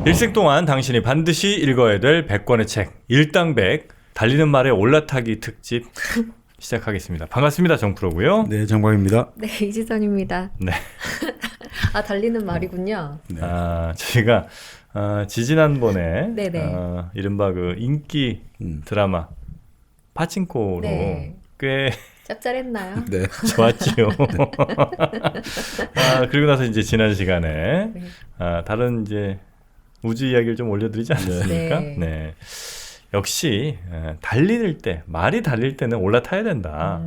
일생 동안 당신이 반드시 읽어야 될 100권의 책 일당백 달리는 말의 올라타기 특집 시작하겠습니다. 반갑습니다. 정프로고요. 네, 정광입니다. 네, 이지선입니다. 네. 아, 달리는 말이군요. 네. 저희가 지지난번에 네네. 이른바 그 인기 드라마 파친코로 네. 꽤 짭짤했나요? 네. 좋았지요. 그리고 나서 이제 지난 시간에 네. 다른 이제 우주 이야기를 좀 올려드리지 않았습니까? 네. 네. 역시 달릴 때 말이 달릴 때는 올라타야 된다.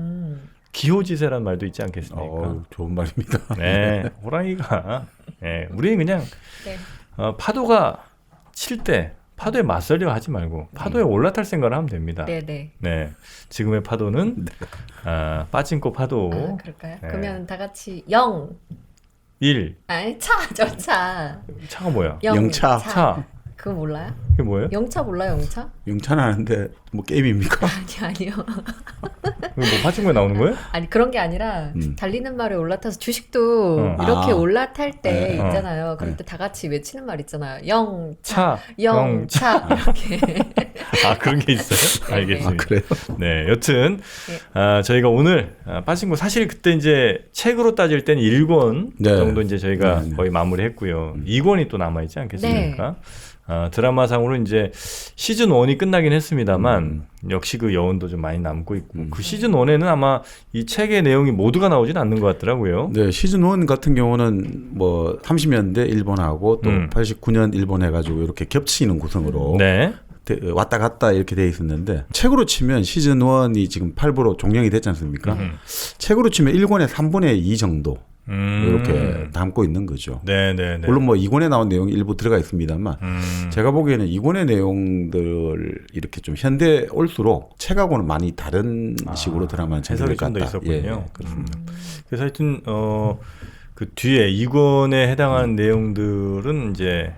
기호지세란 말도 있지 않겠습니까? 좋은 말입니다. 네, 호랑이가 우리는 그냥 네. 파도가 칠 때 파도에 맞서려 하지 말고 파도에 올라탈 생각을 하면 됩니다. 네네. 네, 지금의 파도는 빠진코 파도. 아, 그럴까요? 네. 그러면 다 같이 0. 1. 아니, 저 차. 차가 뭐야? 영차. 차. 그거 몰라요? 그게 뭐예요? 영차 몰라요, 영차? 용찬 하는데 뭐 게임입니까? 아니요. 이거 뭐 파친코에 나오는 거예요? 아니, 그런 게 아니라 달리는 말에 올라타서 주식도 어. 이렇게 아. 올라탈 때 네. 있잖아요. 그럴 때 다 같이 외치는 말 있잖아요. 영차. 차. 영차. 이렇게. 그런 게 있어요? 네. 알겠습니다. 아, 그래요? 네, 여튼 저희가 오늘 빠진코 사실 그때 이제 책으로 따질 때는 1권 네. 정도 이제 저희가 네, 네. 거의 마무리했고요. 2권이 또 남아 있지 않겠습니까? 드라마상으로 이제 시즌 1이 끝나긴 했습니다만 역시 그 여운도 좀 많이 남고 있고 그 시즌 1에는 아마 이 책의 내용이 모두가 나오진 않는 것 같더라고요. 네, 시즌 1 같은 경우는 뭐 30년대 일본하고 또 89년 일본 해가지고 이렇게 겹치는 구성으로 네. 왔다 갔다 이렇게 돼 있었는데 책으로 치면 시즌 1이 지금 8부로 종영이 됐지 않습니까? 책으로 치면 1권에 3분의 2 정도 이렇게 담고 있는 거죠. 네네네. 물론 뭐 2권에 나온 내용이 일부 들어가 있습니다만 제가 보기에는 2권의 내용들을 이렇게 좀 현대에 올수록 책하고는 많이 다른 식으로 드라마는 해석이 전개될 좀 것 더 같다. 있었군요. 그렇습니다. 그래서 하여튼 그 뒤에 2권에 해당하는 내용들은 이제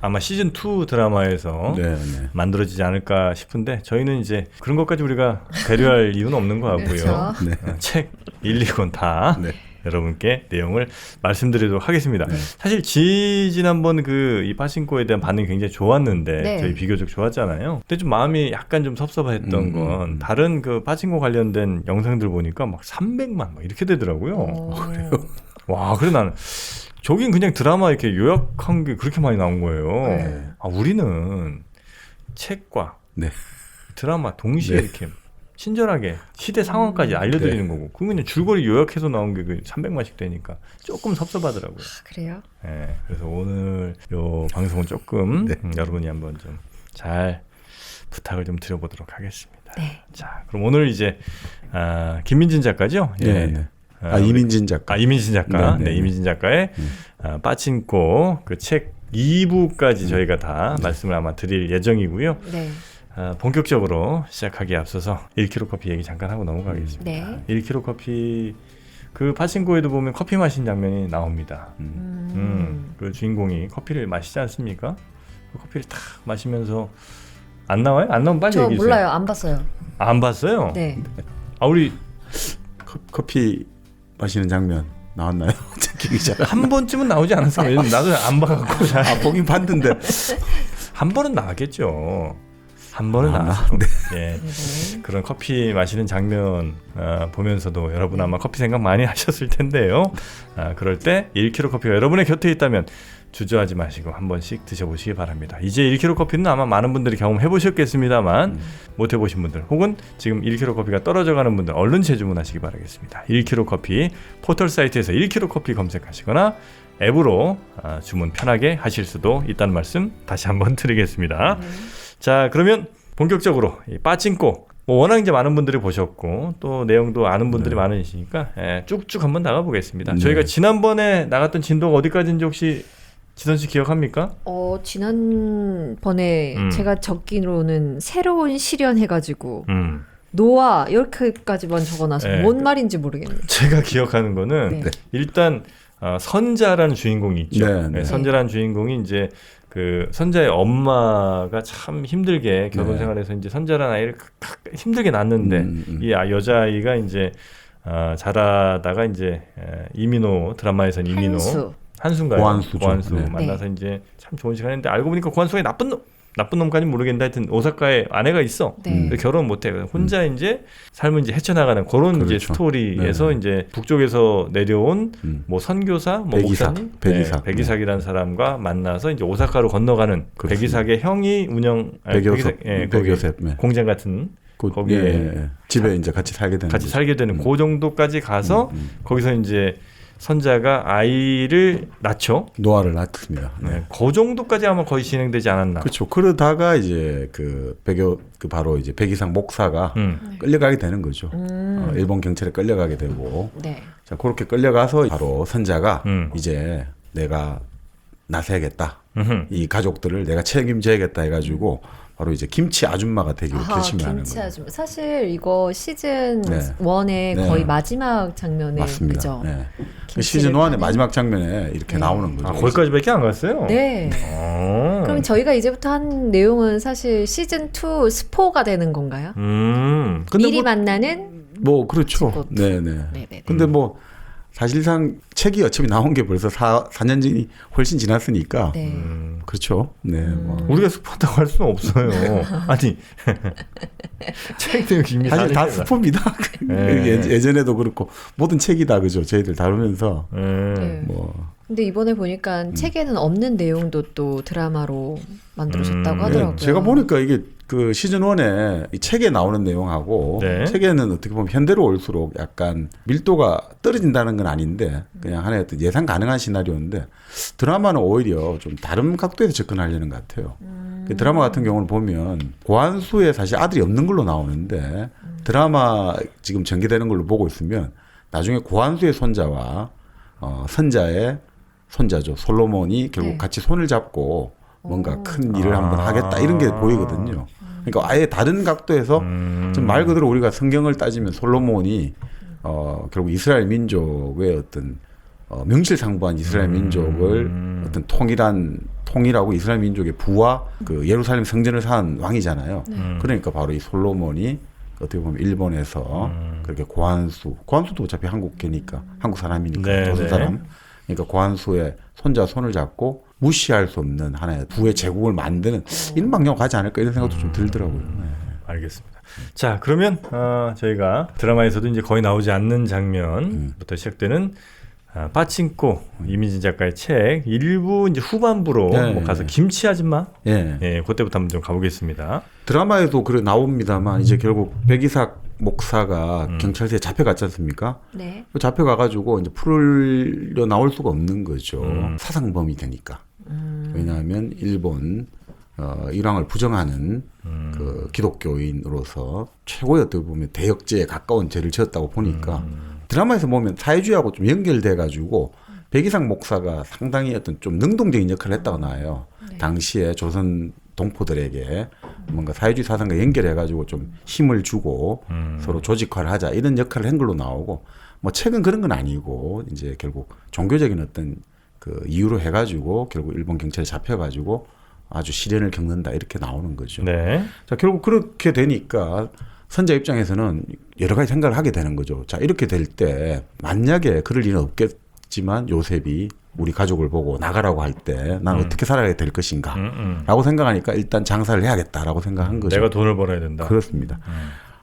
아마 시즌 2 드라마에서 네, 네. 만들어지지 않을까 싶은데 저희는 이제 그런 것까지 우리가 배려할 이유는 없는 것 같고요. 그렇죠. 네. 책 1, 2권 다 네. 여러분께 내용을 말씀드리도록 하겠습니다. 사실 지난번 그 이 파친코에 대한 반응이 굉장히 좋았는데 네. 저희 비교적 좋았잖아요. 근데 좀 마음이 약간 좀 섭섭했던 건 다른 그 파친코 관련된 영상들 보니까 막 300만 막 이렇게 되더라고요. 그래요? 와, 그래 나는 저긴 그냥 드라마 이렇게 요약한 게 그렇게 많이 나온 거예요. 네. 우리는 책과 네. 드라마 동시에 네. 이렇게 친절하게 시대 상황까지 알려드리는 거고 그건 그냥 줄거리 요약해서 나온 게 300만씩 되니까 조금 섭섭하더라고요. 그래요? 네, 그래서 오늘 요 방송은 조금 네. 여러분이 한번 좀 잘 부탁을 좀 드려보도록 하겠습니다. 네. 자, 그럼 오늘 이제 김민진 작가죠? 네, 네. 이민진 작가. 이민진 작가. 네, 네, 네. 이민진 작가의 빠친코 그 책 2부까지 저희가 다 말씀을 아마 드릴 예정이고요. 네. 본격적으로 시작하기에 앞서서 1kg 커피 얘기 잠깐 하고 넘어가겠습니다. 네. 1kg 커피 그 파친코에도 보면 커피 마신 장면이 나옵니다. 그 주인공이 커피를 마시지 않습니까? 그 커피를 탁 마시면서 안 나와요? 안 나오면 빨리 저 얘기해 주세요. 몰라요. 안 봤어요. 안 봤어요? 네. 우리 커피 마시는 장면 나왔나요? 기억이 잘 한 번쯤은 나오지 않았어요? 왜냐면 나도 안 봐갖고 잘. 보긴 봤는데 한 번은 나왔겠죠. 한 번은 나왔을 겁니다. 예. 그런 커피 마시는 장면 보면서도 여러분 아마 커피 생각 많이 하셨을 텐데요. 그럴 때 1kg 커피가 여러분의 곁에 있다면 주저하지 마시고 한 번씩 드셔보시기 바랍니다. 이제 1kg 커피는 아마 많은 분들이 경험해 보셨겠습니다만 못 해보신 분들 혹은 지금 1kg 커피가 떨어져가는 분들 얼른 재주문하시기 바라겠습니다. 1kg 커피 포털 사이트에서 1kg 커피 검색하시거나 앱으로 주문 편하게 하실 수도 있다는 말씀 다시 한번 드리겠습니다. 자, 그러면 본격적으로 이 빠친코 워낙 이제 많은 분들이 보셨고 또 내용도 아는 분들이 많으시니까 쭉쭉 한번 나가보겠습니다. 저희가 지난번에 나갔던 진도가 어디까지인지 혹시 지선 씨 기억합니까? 지난번에 제가 적기로는 새로운 실현 해가지고 노아 이렇게까지만 적어놔서 네. 뭔 말인지 모르겠네요. 제가 기억하는 거는 네. 일단 선자라는 주인공이 있죠. 네, 네. 선자라는 주인공이 이제 그 선자의 엄마가 참 힘들게 결혼 네. 생활에서 이제 선자라는 아이를 힘들게 낳는데 이 여자아이가 이제 자라다가 이제 이민호 드라마에서는 이민호 한수. 한수인가요? 고한수죠. 네. 만나서 이제 참 좋은 시간인데 알고 보니까 고한수가 나쁜 놈까지는 모르겠는데 하여튼 오사카에 아내가 있어. 네. 결혼 못해. 혼자 이제 삶을 이제 헤쳐나가는 그런 그렇죠. 이제 스토리에서 네. 이제 북쪽에서 내려온 뭐 선교사, 뭐 백이삭. 목사님, 백이삭. 백이삭이라는 사람과 만나서 이제 오사카로 건너가는 그렇습니다. 백이삭의 형이 백요셉. 백요셉. 네. 공장 같은 거기에 예. 집에 이제 같이 살게 되는 같이 거죠. 살게 되는 그 정도까지 가서 거기서 이제 선자가 아이를 낳죠. 노아를 낳습니다. 네. 그 정도까지 아마 거의 진행되지 않았나. 그렇죠. 그러다가 이제 바로 이제 백이삭 목사가 끌려가게 되는 거죠. 일본 경찰에 끌려가게 되고. 네. 자, 그렇게 끌려가서 바로 선자가 이제 내가 나서야겠다. 이 가족들을 내가 책임져야겠다 해가지고 바로 이제 김치 아줌마가 되기로 결심을 하는 김치 거예요. 아줌마. 사실 이거 시즌 네. 1의 네. 거의 마지막 장면에 맞습니다. 그죠? 네. 김치를 시즌 1의 파는? 마지막 장면에 이렇게 네. 나오는 거죠. 아, 거기까지밖에 안 갔어요? 네. 그럼 저희가 이제부터 한 내용은 사실 시즌 2 스포가 되는 건가요? 근데 미리 만나는 뭐 그렇죠. 스포. 네네. 네네네. 근데 뭐 사실상 책이 어차피 나온 게 벌써 4년이 훨씬 지났으니까 네. 그렇죠. 네. 뭐. 우리가 스포한다고 할 수는 없어요. 아니 책 내용 이미 사실 다 4년이나. 스포입니다. 네. 예전에도 그렇고 모든 책이 다 그죠. 저희들 다루면서 네. 뭐 근데 이번에 보니까 책에는 없는 내용도 또 드라마로 만들어졌다고 하더라고요. 네, 제가 보니까 이게 그 시즌 1에 이 책에 나오는 내용하고 네. 책에는 어떻게 보면 현대로 올수록 약간 밀도가 떨어진다는 건 아닌데 그냥 하나의 어떤 예상 가능한 시나리오인데 드라마는 오히려 좀 다른 각도에서 접근하려는 것 같아요. 그 드라마 같은 경우는 보면 고한수에 사실 아들이 없는 걸로 나오는데 드라마 지금 전개되는 걸로 보고 있으면 나중에 고한수의 손자와 선자의 손자죠. 솔로몬이 결국 네. 같이 손을 잡고 뭔가 큰 일을 한번 하겠다 이런 게 보이거든요. 그러니까 아예 다른 각도에서 좀 말 그대로 우리가 성경을 따지면 솔로몬이 결국 이스라엘 민족의 어떤 명실상부한 이스라엘 민족을 어떤 통일하고 이스라엘 민족의 부와 그 예루살렘 성전을 쌓은 왕이잖아요. 그러니까 바로 이 솔로몬이 어떻게 보면 일본에서 그렇게 고한수도 어차피 한국계니까 한국 사람이니까 네, 조선 네. 사람. 그러니까 고한수의 손자 손을 잡고 무시할 수 없는 하나의 부의 제국을 만드는 이런 방향으로 가지 않을까 이런 생각도 좀 들더라고요. 네. 알겠습니다. 자, 그러면 저희가 드라마에서도 이제 거의 나오지 않는 장면부터 시작되는 빠칭코 이민진 작가의 책 일부 이제 후반부로 네, 뭐 가서 네. 김치 아줌마 예. 그때부터 한번 좀 가보겠습니다. 드라마에도 그래 나옵니다만 이제 결국 백이삭 목사가 경찰서에 잡혀갔지 않습니까? 네. 잡혀가가지고 이제 풀려 나올 수가 없는 거죠. 사상범이 되니까. 왜냐하면 일본 일왕을 부정하는 그 기독교인으로서 최고의 어떻게 보면 대역죄에 가까운 죄를 지었다고 보니까 드라마에서 보면 사회주의하고 좀 연결돼가지고 백이삭 목사가 상당히 어떤 좀 능동적인 역할을 했다고 나와요. 네. 당시에 조선 동포들에게 뭔가 사회주의 사상과 연결해가지고 좀 힘을 주고 서로 조직화를 하자 이런 역할을 한 걸로 나오고 뭐 책은 그런 건 아니고 이제 결국 종교적인 어떤 그 이유로 해가지고 결국 일본 경찰에 잡혀가지고 아주 시련을 겪는다 이렇게 나오는 거죠. 네. 자 결국 그렇게 되니까 선자 입장에서는 여러 가지 생각을 하게 되는 거죠. 자 이렇게 될 때 만약에 그럴 일은 없겠지만 요셉이 우리 가족을 보고 나가라고 할 때 난 어떻게 살아야 될 것인가 라고 생각하니까 일단 장사를 해야겠다라고 생각한 거죠. 내가 돈을 벌어야 된다. 그렇습니다.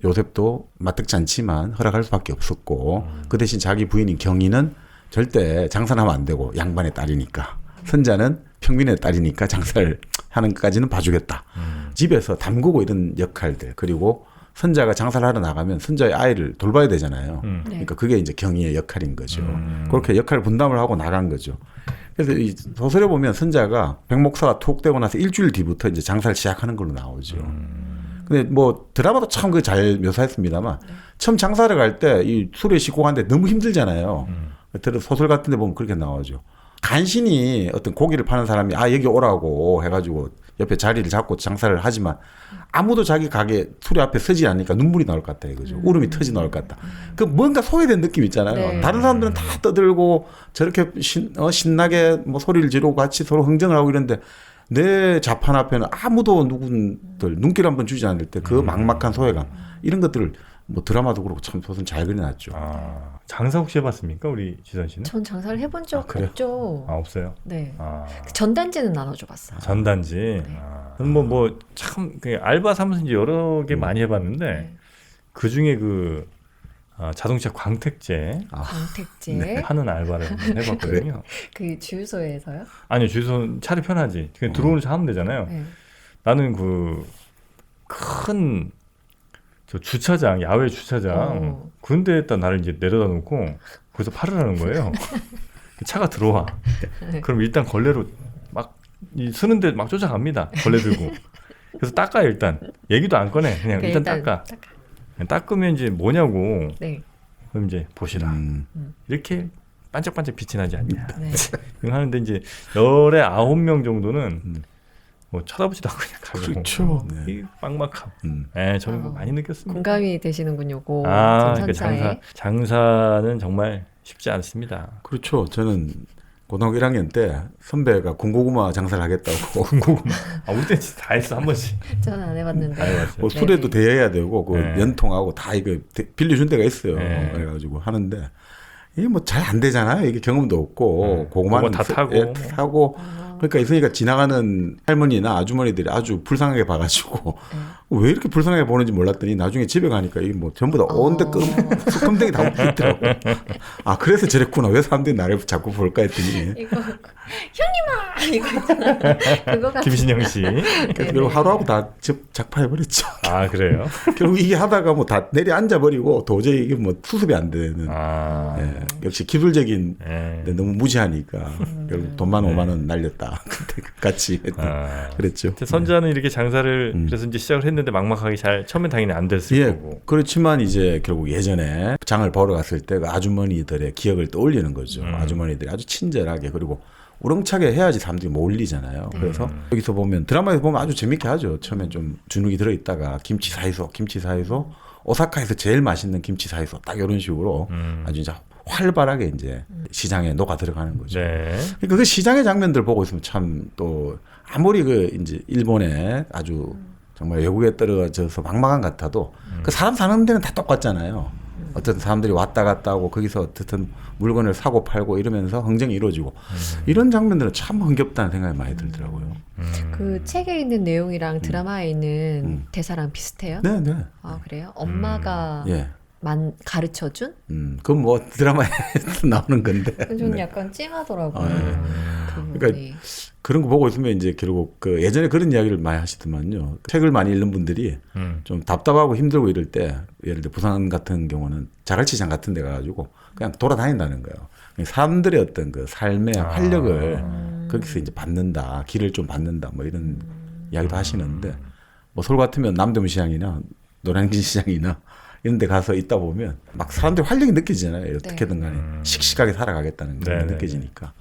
요셉도 마뜩지 않지만 허락할 수밖에 없었고 그 대신 자기 부인인 경희는 절대 장사는 하면 안 되고 양반의 딸이니까 선자는 평민의 딸이니까 장사를 하는 것까지는 봐주겠다. 집에서 담그고 이런 역할들 그리고 선자가 장사를 하러 나가면 선자의 아이를 돌봐야 되잖아요. 그러니까 그게 이제 경희의 역할인 거죠. 그렇게 역할 분담을 하고 나간 거죠. 그래서 이 소설에 보면 선자가 백목사가 투옥되고 나서 일주일 뒤부터 이제 장사를 시작하는 걸로 나오죠. 근데 뭐 드라마도 참 그 잘 묘사했습니다만 처음 장사를 갈 때 이 술에 싣고 가는데 너무 힘들잖아요. 소설 같은 데 보면 그렇게 나오죠. 간신히 어떤 고기를 파는 사람이 여기 오라고 해가지고 옆에 자리를 잡고 장사를 하지만 아무도 자기 가게 수리 앞에 서지 않으니까 눈물이 나올 것 같다 이거죠. 울음이 터지 나올 것 같다. 그 뭔가 소외된 느낌 있잖아요. 네. 다른 사람들은 다 떠들고 저렇게 신나게 뭐 소리를 지르고 같이 서로 흥정을 하고 이런데 내 자판 앞에는 아무도 누군들 눈길 한번 주지 않을 때 그 막막한 소외감 이런 것들을 뭐 드라마도 그렇고 참 소설 잘 그려놨죠. 아, 장사 혹시 해봤습니까, 우리 지선 씨는? 전 장사를 해본 적 그래요? 없죠. 아, 없어요. 네. 아, 전단지는 나눠줘 봤어요. 전단지. 네. 아, 참 알바 사무소 이제 여러 개 많이 해봤는데 네. 그 중에 그 자동차 광택제 광택제 하는 알바를 한번 해봤거든요. 그 주유소에서요? 아니요, 주유소는 차를 편하지. 그냥 들어오는 차 하면 되잖아요. 네. 나는 그 큰 저 주차장, 야외 주차장 그런데에다 나를 이제 내려다 놓고 거기서 팔으라는 거예요. 차가 들어와. 네. 그럼 일단 걸레로 막 쓰는데 막 쫓아갑니다. 걸레 들고. 그래서 닦아요 일단. 얘기도 안 꺼내. 그냥 일단 닦아. 그냥 닦으면 이제 뭐냐고. 네. 그럼 이제 보시라. 이렇게 반짝반짝 빛이 나지 않냐. 네. 하는데 이제 열에 9명 정도는 뭐 쳐다보지도 않고 그냥 가고. 그렇죠. 네. 이 막막함. 네, 저는 그거 많이 느꼈습니다. 공감이 되시는군요. 고 그러니까 선사에. 장사는 정말 쉽지 않습니다. 그렇죠. 저는 고등학교 1학년 때 선배가 군고구마 장사를 하겠다고 군고구마. 우리 때 진짜 다 했어 한 번씩. 저는 안 해봤는데. 다 해봤어요. 뭐 술에도 네네. 대여해야 되고 그 네. 연통하고 다 이거 빌려준 데가 있어요. 네. 그래가지고 하는데 이게 뭐 잘 안 되잖아요. 이게 경험도 없고 고구마는 고구마 다 타고. 타고 그러니까 있으니까 지나가는 할머니나 아주머니들이 아주 불쌍하게 봐가지고 왜 이렇게 불쌍하게 보는지 몰랐더니 나중에 집에 가니까 이게 뭐 전부 다 온데 껌댕이 다 먹겠더라고. 아 그래서 저랬구나. 왜 사람들이 나를 자꾸 볼까 했더니 이거 형님아 이거 있잖아. 그거 같은. 김신영 씨. 그래서 결국 하루하고 다 작파해버렸죠. 아 그래요? 결국 이게 하다가 뭐 다 내려 앉아버리고 도저히 이게 뭐 수습이 안 되는. 예, 역시 기술적인 데 너무 무지하니까 결국 돈만 5만 원 날렸다. 그때 같이 그랬죠. 선자는 이렇게 장사를 그래서 이제 시작을 했는데 막막하게 잘 처음엔 당연히 안 됐을 거고. 그렇지만 이제 결국 예전에 장을 보러 갔을 때 그 아주머니들의 기억을 떠올리는 거죠. 아주머니들이 아주 친절하게 그리고 우렁차게 해야지 사람들이 몰리잖아요. 그래서 여기서 보면 드라마에서 보면 아주 재밌게 하죠. 처음엔 좀 주눅이 들어있다가 김치 사이소 오사카에서 제일 맛있는 김치 사이소 딱 이런 식으로 아주 이제 활발하게 이제 시장에 녹아 들어가는 거죠. 네. 그러니까 그 시장의 장면들 보고 있으면 참 또 아무리 그 이제 일본에 아주 정말 외국에 떨어져서 막막한 것 같아도 그 사람 사는 데는 다 똑같잖아요. 어떤 사람들이 왔다 갔다 하고 거기서 어떻든 물건을 사고 팔고 이러면서 흥정이 이루어지고 이런 장면들은 참 흥겹다는 생각이 많이 들더라고요. 그 책에 있는 내용이랑 드라마에 있는 대사랑 비슷해요? 네. 아 그래요? 엄마가 예. 가르쳐준? 그건 뭐 드라마에 나오는 건데. 좀 네. 약간 찡하더라고요. 그 그러니까 부분이. 그런 거 보고 있으면 이제 결국 그 예전에 그런 이야기를 많이 하시더만요. 책을 많이 읽는 분들이 좀 답답하고 힘들고 이럴 때 예를 들어 부산 같은 경우는 자갈치장 같은 데 가가지고 그냥 돌아다닌다는 거예요. 사람들의 어떤 그 삶의 활력을 거기서 이제 받는다, 길을 좀 받는다, 뭐 이런 이야기도 하시는데 뭐 서울 같으면 남대문 시장이나 노량진 시장이나 이런 데 가서 있다 보면 막 사람들이 활력이 느껴지잖아요. 어떻게든 간에 씩씩하게 살아가겠다는 게 느껴지니까.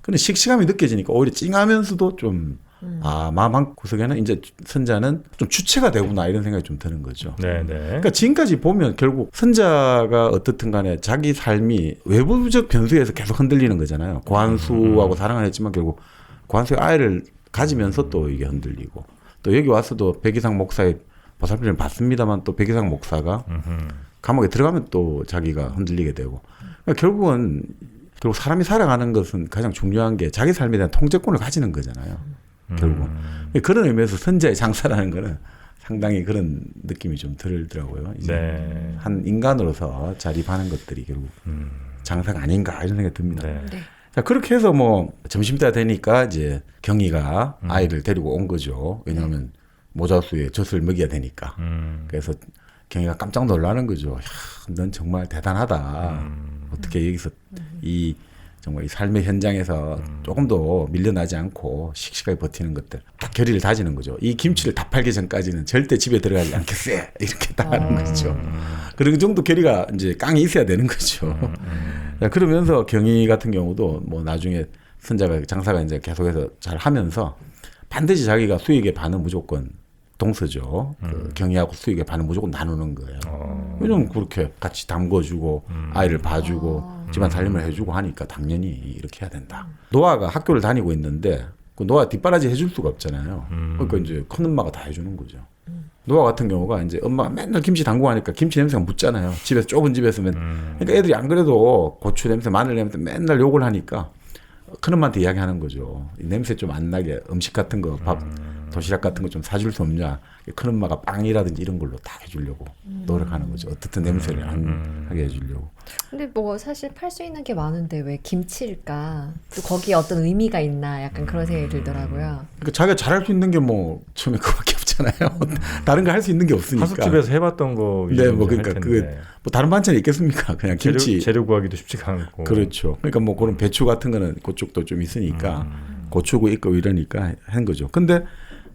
근데 씩씩함이 느껴지니까 오히려 찡하면서도 좀 마음 한 구석에는 이제 선자는 좀 주체가 되구나 이런 생각이 좀 드는 거죠. 네네. 그러니까 지금까지 보면 결국 선자가 어떻든 간에 자기 삶이 외부적 변수에서 계속 흔들리는 거잖아요. 고한수하고 사랑을 했지만 결국 고한수의 아이를 가지면서 또 이게 흔들리고 또 여기 와서도 백이상 목사의 보살피를 받습니다만 또 백이상 목사가 감옥에 들어가면 또 자기가 흔들리게 되고 그러니까 결국은 그리고 사람이 살아가는 것은 가장 중요한 게 자기 삶에 대한 통제권을 가지는 거잖아요. 결국은. 그런 의미에서 선자의 장사라는 거는 상당히 그런 느낌이 좀 들더라고요. 이제 한 인간으로서 자립하는 것들이 결국 장사가 아닌가 이런 생각이 듭니다. 네. 자, 그렇게 해서 뭐 점심때 되니까 이제 경희가 아이를 데리고 온 거죠. 왜냐하면 모자수에 젖을 먹여야 되니까. 그래서 경희가 깜짝 놀라는 거죠. 야, 넌 정말 대단하다. 어떻게 여기서 이 정말 이 삶의 현장에서 조금도 밀려나지 않고 씩씩하게 버티는 것들 딱 결의를 다지는 거죠. 이 김치를 다 팔기 전까지는 절대 집에 들어가지 않겠어. 이렇게 딱 하는 거죠. 그런 정도 결의가 이제 깡이 있어야 되는 거죠. 자, 그러면서 경희 같은 경우도 뭐 나중에 선자가 장사가 이제 계속해서 잘 하면서 반드시 자기가 수익의 반은 무조건 동서죠. 그 경희하고 수익의 반은 무조건 나누는 거예요. 왜냐면 그렇게 같이 담궈주고 아이를 봐주고 집안 살림을 해주고 하니까 당연히 이렇게 해야 된다. 노아가 학교를 다니고 있는데 그 노아 뒷바라지 해줄 수가 없잖아요. 그러니까 이제 큰 엄마가 다 해주는 거죠. 노아 같은 경우가 이제 엄마가 맨날 김치 담그고 하니까 김치 냄새가 묻잖아요. 집에서 좁은 집에서 그러니까 애들이 안 그래도 고추 냄새, 마늘 냄새 맨날 욕을 하니까 큰엄마한테 이야기하는 거죠. 이 냄새 좀 안 나게 음식 같은 거, 밥, 도시락 같은 거 좀 사줄 수 없냐. 큰엄마가 빵이라든지 이런 걸로 다 해주려고 노력하는 거죠. 어떻든 냄새를 안 하게 해주려고. 근데 뭐 사실 팔 수 있는 게 많은데 왜 김치일까? 또 거기에 어떤 의미가 있나? 약간 그런 생각이 들더라고요. 그러니까 자기가 잘할 수 있는 게 뭐 처음에 그거밖에 없잖아요. 다른 거 할 수 있는 게 없으니까. 하숙집에서 해봤던 거 네, 뭐 그러니까 그 뭐 다른 반찬이 있겠습니까? 그냥 김치. 재료 구하기도 쉽지가 않고. 그렇죠. 그러니까 뭐 그런 배추 같은 거는 그쪽도 좀 있으니까 고추고 있고 이러니까 한 거죠. 근데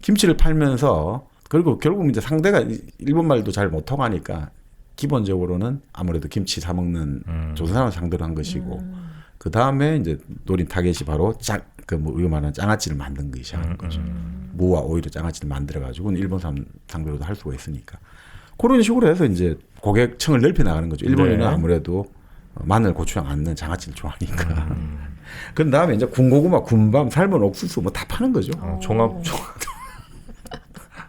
김치를 팔면서 그리고 결국 이제 상대가 일본 말도 잘 못 통하니까 기본적으로는 아무래도 김치 사 먹는 조선 사람을 상대로 한 것이고 그 다음에 이제 노린 타겟이 바로 그뭐 우리가 말하는 장아찌를 만든 것이 하는 거죠. 무와 오히려 장아찌를 만들어 가지고 일본 사람 상대로도 할 수가 있으니까 그런 식으로 해서 이제 고객층을 넓혀 나가는 거죠. 일본인은 네. 아무래도 마늘, 고추장 안 넣은 장아찌를 좋아하니까. 그 다음에 이제 군고구마, 군밤, 삶은 옥수수 뭐 다 파는 거죠. 종합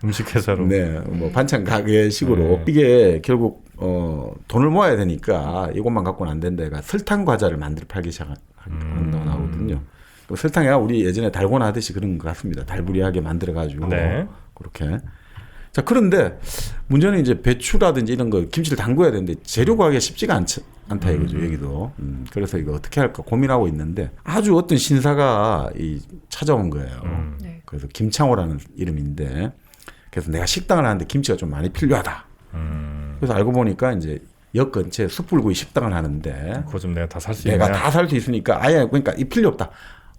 음식 회사로. 네, 뭐 반찬 가게식으로 네. 이게 결국 돈을 모아야 되니까 이것만 갖고는 안 된다. 설탕 과자를 만들어 팔기 시작한다고 나오거든요. 설탕이 우리 예전에 달고나 하듯이 그런 것 같습니다. 달부리하게 만들어 가지고 네. 그렇게. 자, 그런데 문제는 이제 배추라든지 이런 거 김치를 담궈야 되는데 재료 구하기가 쉽지가 않다 이거죠, 여기도. 그래서 이거 어떻게 할까 고민하고 있는데 아주 어떤 신사가 찾아온 거예요. 네. 그래서 김창호라는 이름인데 그래서 내가 식당을 하는데 김치가 좀 많이 필요하다. 그래서 알고 보니까 이제 역 근처에 숯불구이 식당을 하는데 그거 좀 내가 다 살 수 있냐? 내가 다 살 수 있으니까 아예 그러니까 이 필요 없다.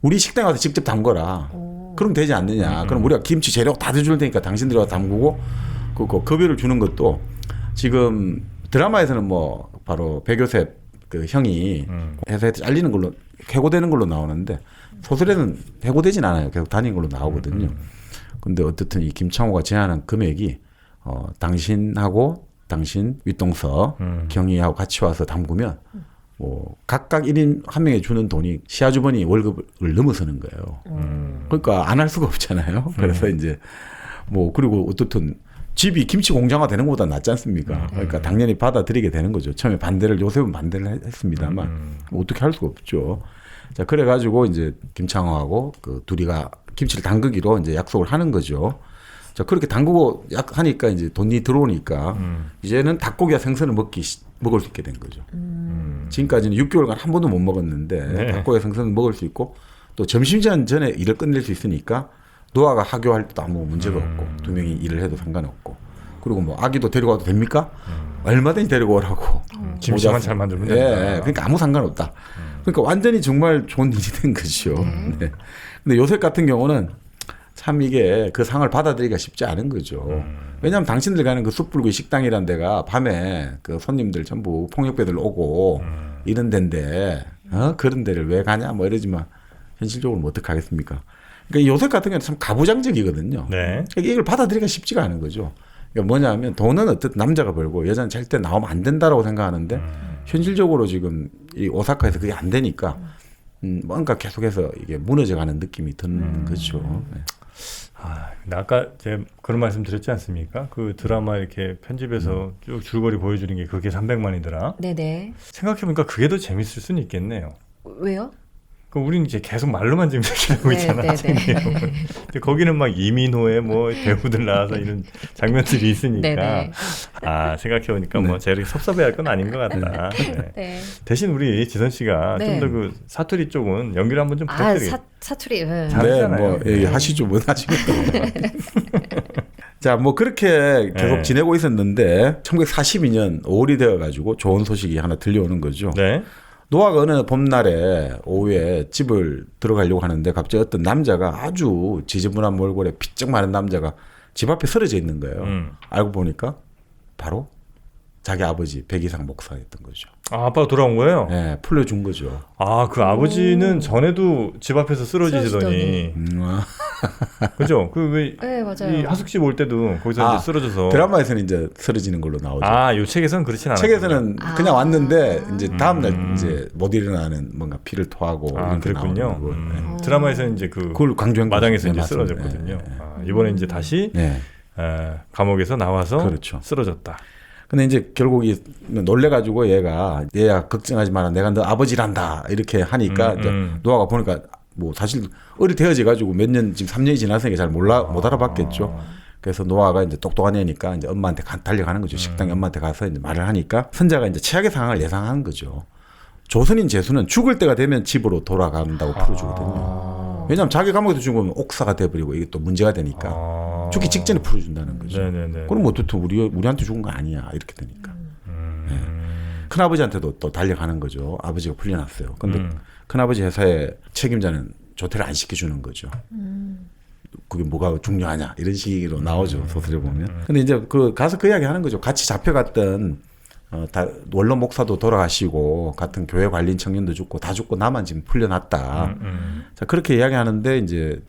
우리 식당에 가서 직접 담궈라. 그럼 되지 않느냐. 그럼 우리가 김치 재료 다 대줄 테니까 당신들이 와서 담그고 그 급여를 주는 것도 지금 드라마에서는 뭐 바로 백요셉 그 형이 회사에서 잘리는 걸로 해고되는 걸로 나오는데 소설에는 해고되진 않아요. 계속 다니는 걸로 나오거든요. 근데 어쨌든 이 김창호가 제안한 금액이 당신하고 당신 윗동서 경희하고 같이 와서 담그면 뭐 각각 1인 한 명에 주는 돈이 시아주머니 월급을 넘어서는 거예요. 그러니까 안 할 수가 없잖아요. 그래서 이제 뭐 그리고 어떻든 집이 김치 공장화 되는 것보다 낫지 않습니까? 그러니까 당연히 받아들이게 되는 거죠. 처음에 요셉은 반대를 했습니다만 뭐 어떻게 할 수가 없죠. 자, 그래가지고 이제 김창호하고 그 둘이가 김치를 담그기로 이제 약속을 하는 거죠. 자, 그렇게 담그고 하니까 이제 돈이 들어오니까 이제는 닭고기와 생선을 먹을 수 있게 된 거죠. 지금까지는 6개월간 한 번도 못 먹었는데 네. 닭고기와 생선을 먹을 수 있고 또 점심시간 전에 일을 끝낼 수 있으니까 노아가 하교할 때도 아무 문제가 없고 두 명이 일을 해도 상관없고 그리고 뭐 아기도 데리고 와도 됩니까? 얼마든지 데리고 오라고. 김치만 잘 만들면 된다. 예, 그러니까 아무 상관없다. 그러니까 완전히 정말 좋은 일이 된 거죠. 네. 근데 요셉 같은 경우는 참 이게 그 상을 받아들이기가 쉽지 않은 거죠. 왜냐하면 당신들 가는 그 숯불구이 식당이란 데가 밤에 그 손님들 전부 폭력배들 오고 이런 데인데 그런 데를 왜 가냐 뭐 이러지만 현실적으로 뭐 어떡하겠습니까. 그러니까 요셉 같은 경우는 참 가부장적이거든요. 네. 그러니까 이걸 받아들이기가 쉽지가 않은 거죠. 그러니까 뭐냐면 돈은 어쨌든 남자가 벌고 여자는 절대 나오면 안 된다라고 생각하는데 현실적으로 지금 이 오사카에서 그게 안 되니까 뭔가 계속해서 이게 무너져가는 느낌이 드는 거죠. 네. 근데 아까 제가 그런 말씀 드렸지 않습니까? 그 드라마 이렇게 편집해서 쭉 줄거리 보여주는 게 그게 300만이더라. 네네. 생각해보니까 그게 더 재밌을 수는 있겠네요. 왜요? 그럼 우리는 이제 계속 말로만 지금 얘기하고 있잖아. 근데 거기는 막 이민호의 뭐 배우들 나와서 이런 장면들이 있으니까 네네. 생각해보니까 뭐 제가 이렇게 섭섭해할 건 아닌 것 같다. 네. 네. 대신 우리 지선 씨가 네. 좀 더 그 사투리 쪽은 연기를 한번 좀 부탁드려요. 사투리. 네. 잘하잖아요. 뭐 하시죠, 뭐 하시니까. 자, 뭐 그렇게 계속 지내고 있었는데 1942년 5월이 되어가지고 좋은 소식이 하나 들려오는 거죠. 네. 노아가 어느 봄날에 오후에 집을 들어가려고 하는데 갑자기 어떤 남자가 아주 지저분한 몰골에 피쩍 마른 남자가 집 앞에 쓰러져 있는 거예요. 알고 보니까 바로 자기 아버지 백이상 목사였던 거죠. 아빠가 돌아온 거예요? 네, 풀려준 거죠. 그 아버지는 전에도 집 앞에서 쓰러지시더니 그죠? 그 네, 맞아요. 이 하숙집 올 때도 거기서 이제 쓰러져서 드라마에서는 이제 쓰러지는 걸로 나오죠. 요 책에서는 그렇진 않아요. 책에서는 그냥 왔는데 이제 다음 날 이제 못 일어나는 뭔가 피를 토하고 이렇게 그랬군요. 나오는 거. 네. 드라마에서는 이제 그걸 강조한 마당에서 거죠. 이제 네, 쓰러졌거든요. 맞습니다. 이번에 이제 다시 네. 감옥에서 나와서 그렇죠. 쓰러졌다. 근데 이제 결국 놀래가지고 얘가 걱정하지 마라. 내가 너 아버지란다. 이렇게 하니까 이제 노아가 보니까 뭐 사실 어리 되어져 가지고 몇 년 지금 3년이 지났으니까 잘 못 알아봤겠죠. 그래서 노아가 이제 똑똑한 애니까 이제 엄마한테 달려가는 거죠. 식당에 엄마한테 가서 이제 말을 하니까 선자가 이제 최악의 상황을 예상하는 거죠. 조선인 제수는 죽을 때가 되면 집으로 돌아간다고 풀어주거든요. 왜냐하면 자기 감옥에서 죽으면 옥사가 돼버리고 이게 또 문제가 되니까 죽기 직전에 풀어준다는 거죠. 네네네. 그럼 어떻든 우리한테 죽은 거 아니야 이렇게 되니까. 네. 큰아버지한테도 또 달려가는 거죠. 아버지가 풀려났어요. 근데 큰아버지 회사의 책임자는 조퇴를 안 시켜주는 거죠. 그게 뭐가 중요하냐 이런 식으로 나오죠. 소설에 보면. 근데 이제 가서 그 이야기 하는 거죠. 같이 잡혀갔던 다 원로 목사도 돌아가시고 같은 교회 관리인 청년도 죽고 다 죽고 나만 지금 풀려났다. 자 그렇게 이야기하는데 이제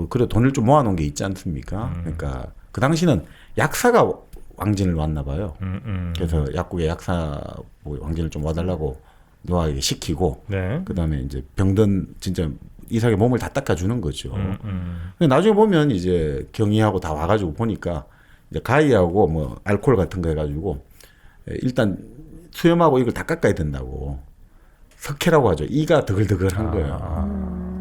그래 돈을 좀 모아놓은 게 있지 않습니까? 그러니까 그 당시는 약사가 왕진을 왔나 봐요. 그래서 약국에 약사 왕진을 좀 와달라고 노아에게 시키고 네. 그다음에 이제 병든 진짜 이삭의 몸을 다 닦아주는 거죠. 근데 나중에 보면 이제 경희하고 다 와가지고 보니까 이제 가위하고 뭐 알코올 같은 거 해가지고 일단 수염하고 이걸 다 깎아야 된다고. 석회라고 하죠. 이가 드글드글한 거예요.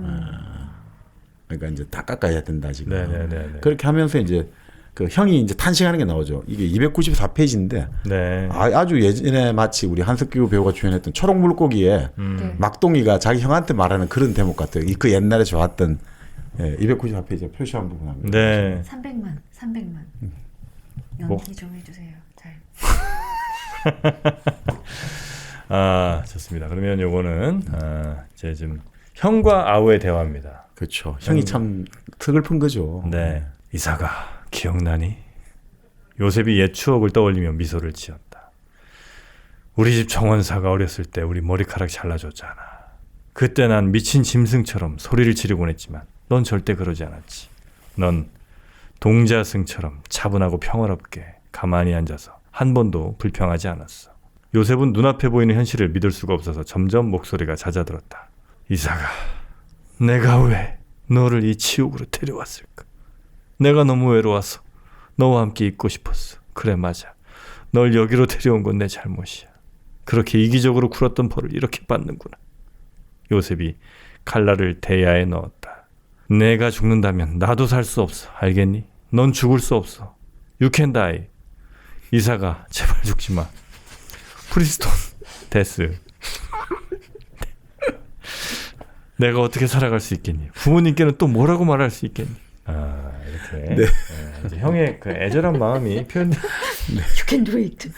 그러니까 이제 다 깎아야 된다 지금. 네네네. 그렇게 하면서 이제 그 형이 이제 탄식하는 게 나오죠. 이게 294페이지인데 네. 아주 예전에 마치 우리 한석규 배우가 주연했던 초록 물고기에 네. 막동이가 자기 형한테 말하는 그런 대목 같아요. 그 옛날에 좋았던 294페이지에 표시한 부분 합니다. 네. 300만. 뭐? 연기 좀 해주세요. 잘. 좋습니다. 그러면 요거는 이제 좀 형과 아우의 대화입니다. 그렇죠. 형이 참 서글픈 거죠. 네. 이삭아, 기억나니? 요셉이 옛 추억을 떠올리며 미소를 지었다. 우리 집 정원사가 어렸을 때 우리 머리카락 잘라줬잖아. 그때 난 미친 짐승처럼 소리를 지르곤 했지만 넌 절대 그러지 않았지. 넌 동자승처럼 차분하고 평화롭게 가만히 앉아서 한 번도 불평하지 않았어. 요셉은 눈앞에 보이는 현실을 믿을 수가 없어서 점점 목소리가 잦아들었다. 이삭아, 내가 왜 너를 이 지옥으로 데려왔을까? 내가 너무 외로워서 너와 함께 있고 싶었어. 그래, 맞아. 널 여기로 데려온 건 내 잘못이야. 그렇게 이기적으로 굴었던 벌을 이렇게 받는구나. 요셉이 칼날을 대야에 넣었다. 내가 죽는다면 나도 살 수 없어. 알겠니? 넌 죽을 수 없어. You can die. 이삭아, 제발 죽지 마. 프리스톤 데스. 내가 어떻게 살아갈 수 있겠니? 부모님께는 또 뭐라고 말할 수 있겠니? 이렇게 네. 이제 형의 그 애절한 마음이 표현. You can do it.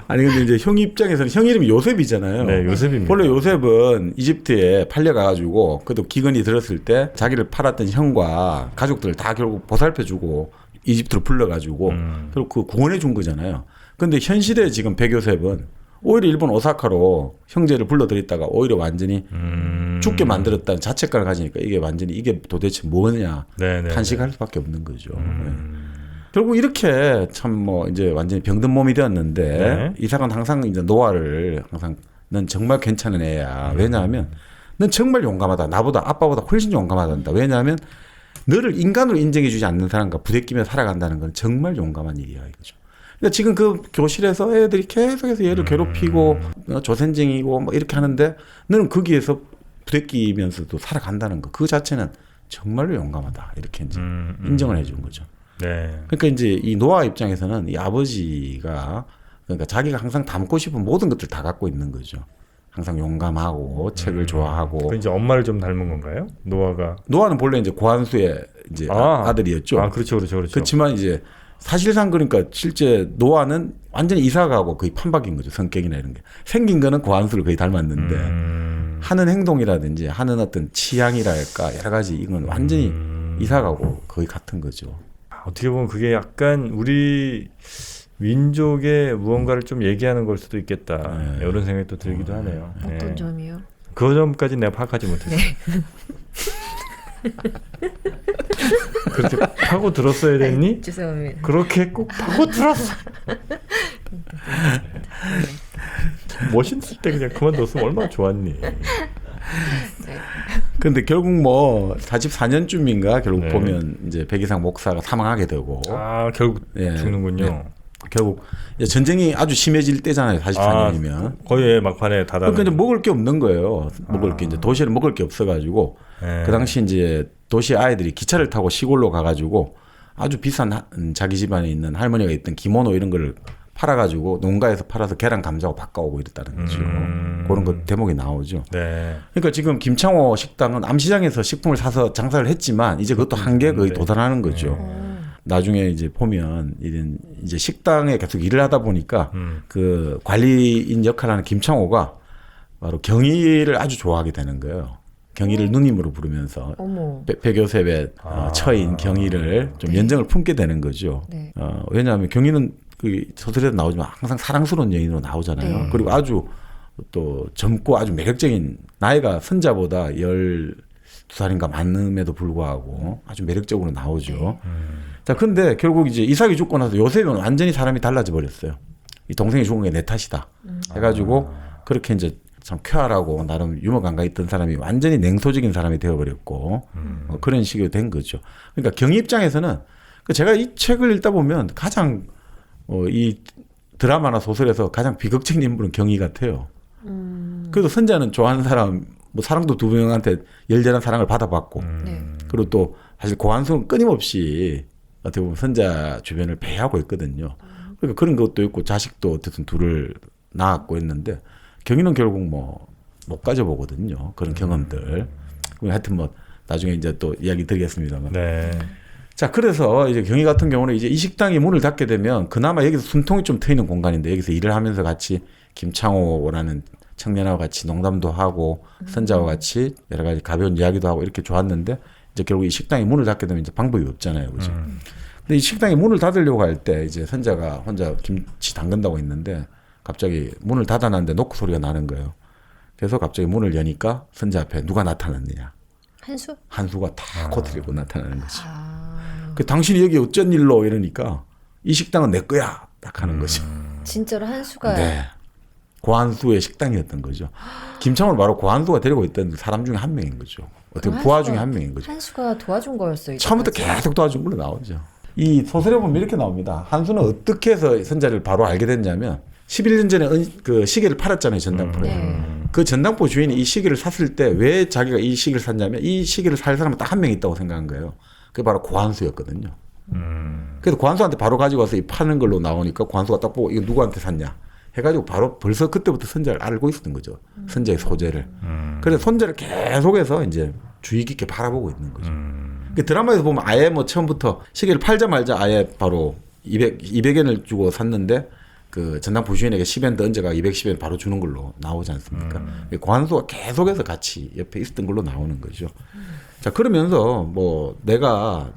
아니 근데 이제 형 입장에서는 형 이름이 요셉이잖아요. 네, 요셉입니다. 원래 요셉은 이집트에 팔려가가지고 그래도 기근이 들었을 때 자기를 팔았던 형과 가족들을 다 결국 보살펴주고 이집트로 불러가지고 그리고 그 구원해 준 거잖아요. 근데 현 시대에 지금 백요셉은 오히려 일본 오사카로 형제를 불러들였다가 오히려 완전히 죽게 만들었다는 자책감을 가지니까 이게 완전히 이게 도대체 뭐냐 탄식할 수밖에 없는 거죠. 네. 결국 이렇게 참 뭐 이제 완전히 병든 몸이 되었는데 네. 이삭은 항상 이제 노아를 항상 넌 정말 괜찮은 애야. 왜냐하면 넌 정말 용감하다. 나보다 아빠보다 훨씬 용감하단다. 왜냐하면 너를 인간으로 인정해주지 않는 사람과 부대끼며 살아간다는 건 정말 용감한 일이야 이거죠. 그러니까 지금 그 교실에서 애들이 계속해서 얘를 괴롭히고 조센쟁이고 뭐 이렇게 하는데 너는 거기에서 부대끼면서도 살아간다는 거 그 자체는 정말로 용감하다 이렇게 이제 인정을 해준 거죠. 네. 그러니까 이제 이 노아 입장에서는 이 아버지가 그러니까 자기가 항상 담고 싶은 모든 것들 다 갖고 있는 거죠. 항상 용감하고 책을 좋아하고. 그 이제 엄마를 좀 닮은 건가요? 노아가. 노아는 본래 이제 고한수의 이제 아들이었죠. 그렇죠. 그렇지만 이제 사실상 그러니까 실제 노아는 완전히 이삭하고 거의 판박인 거죠. 성격이나 이런 게. 생긴 거는 고한수를 거의 닮았는데 하는 행동이라든지 하는 어떤 취향이랄까 여러 가지 이건 완전히 이삭하고 거의 같은 거죠. 어떻게 보면 그게 약간 우리 민족의 무언가를 좀 얘기하는 걸 수도 있겠다. 네. 이런 생각이 또 들기도 하네요. 어떤 네. 점이요? 그 점까지 내가 파악하지 못했어요. 그렇게 파고 들었어야 됐니? 죄송합니다. 그렇게 꼭 파고 들었어. 멋있을 때 그냥 그만뒀으면 얼마나 좋았니. 네. 근데 결국 뭐 44년쯤인가 결국 네. 보면 이제 백이상 목사가 사망하게 되고 결국 예, 죽는군요. 예. 결국 이제 전쟁이 아주 심해질 때잖아요. 44년이면. 거의 막판에 다다. 그러니까 이제 먹을 게 없는 거예요. 먹을 게 이제 도시에는 먹을 게 없어가지고 네. 그 당시 이제 도시 아이들이 기차를 타고 시골로 가가지고 아주 비싼 자기 집안에 있는 할머니가 있던 기모노 이런 걸 팔아가지고 농가에서 팔아서 계란 감자하고 바꿔오고 이랬다는 거죠. 그런 거 대목이 나오죠. 네. 그러니까 지금 김창호 식당은 암시장에서 식품을 사서 장사를 했지만 이제 그것도 한계에 거의 도달하는 거죠. 나중에 이제 보면 이런 이제 식당에 계속 일을 하다 보니까 그 관리인 역할을 하는 김창호가 바로 경희를 아주 좋아하게 되는 거예요. 경희를 누님으로 부르면서 어머. 백요셉의 처인 경희를 좀 연정을 품게 되는 거죠. 네. 왜냐하면 경희는 그 소설에도 나오지만 항상 사랑스러운 여인으로 나오잖아요. 네. 그리고 아주 또 젊고 아주 매력적인 나이가 선자보다 12살인가 많음에도 불구하고 아주 매력적으로 나오죠. 자, 근데 결국 이제 이삭이 죽고 나서 요셉은 완전히 사람이 달라져 버렸어요. 이 동생이 죽은 게 내 탓이다. 해가지고 그렇게 이제 참 쾌활하고 나름 유머 감각 있던 사람이 완전히 냉소적인 사람이 되어버렸고 그런 식으로 된 거죠. 그러니까 경희 입장에서는 제가 이 책을 읽다 보면 가장 이 드라마나 소설에서 가장 비극적인 인물은 경희 같아요. 그래도 선자는 좋아하는 사람, 뭐 사랑도 두 명한테 열렬한 사랑을 받아봤고, 네. 그리고 또 사실 고한승은 끊임없이 어떻게 보면 선자 주변을 배회하고 있거든요. 그러니까 그런 것도 있고 자식도 어쨌든 둘을 낳았고 했는데 경희는 결국 뭐 못 가져보거든요. 그런 경험들. 하여튼 뭐 나중에 이제 또 이야기 드리겠습니다만. 네. 자, 그래서 이제 경희 같은 경우는 이제 이 식당이 문을 닫게 되면 그나마 여기서 숨통이 좀 트이는 공간인데 여기서 일을 하면서 같이 김창호라는 청년하고 같이 농담도 하고 선자와 같이 여러 가지 가벼운 이야기도 하고 이렇게 좋았는데 이제 결국 이 식당이 문을 닫게 되면 이제 방법이 없잖아요. 그죠? 근데 이 식당이 문을 닫으려고 할 때 이제 선자가 혼자 김치 담근다고 했는데 갑자기 문을 닫아놨는데 노크 소리가 나는 거예요. 그래서 갑자기 문을 여니까 선자 앞에 누가 나타났느냐. 한수? 한수가 다 코트 들고 나타나는 거지. 아. 그 당신이 여기 어쩐 일로 이러니까 이 식당은 내 거야 딱 하는 거죠. 진짜로 한수가. 네. 고한수의 식당이었던 거죠. 김창호를 바로 고한수가 데리고 있던 사람 중에 한 명인 거죠. 어떻게 부하 중에 한 명인 거죠. 한수가 도와준 거였어요. 처음부터 계속 도와준 걸로 나오죠. 이 소설에 보면 이렇게 나옵니다. 한수는 어떻게 해서 선자를 바로 알게 됐냐면 11년 전에 그 시계를 팔았잖아요. 전당포에. 그 전당포 주인이 이 시계를 샀을 때 왜 자기가 이 시계를 샀냐면 이 시계를 살 사람은 딱 한 명 있다고 생각한 거예요. 그게 바로 고한수였거든요. 그래서 고한수한테 바로 가지고 와서 이 파는 걸로 나오니까 고한수가 딱 보고 이거 누구한테 샀냐 해가지고 바로 벌써 그때부터 선자를 알고 있었던 거죠. 선자의 소재를. 그래서 선자를 계속해서 이제 주의 깊게 바라보고 있는 거죠. 그 드라마에서 보면 아예 뭐 처음부터 시계를 팔자마자 아예 바로 200엔을 주고 샀는데 그 전당포 주인에게 10엔 더 얹어가 210엔 바로 주는 걸로 나오지 않습니까? 고한수가 계속해서 같이 옆에 있었던 걸로 나오는 거죠. 자, 그러면서 뭐 내가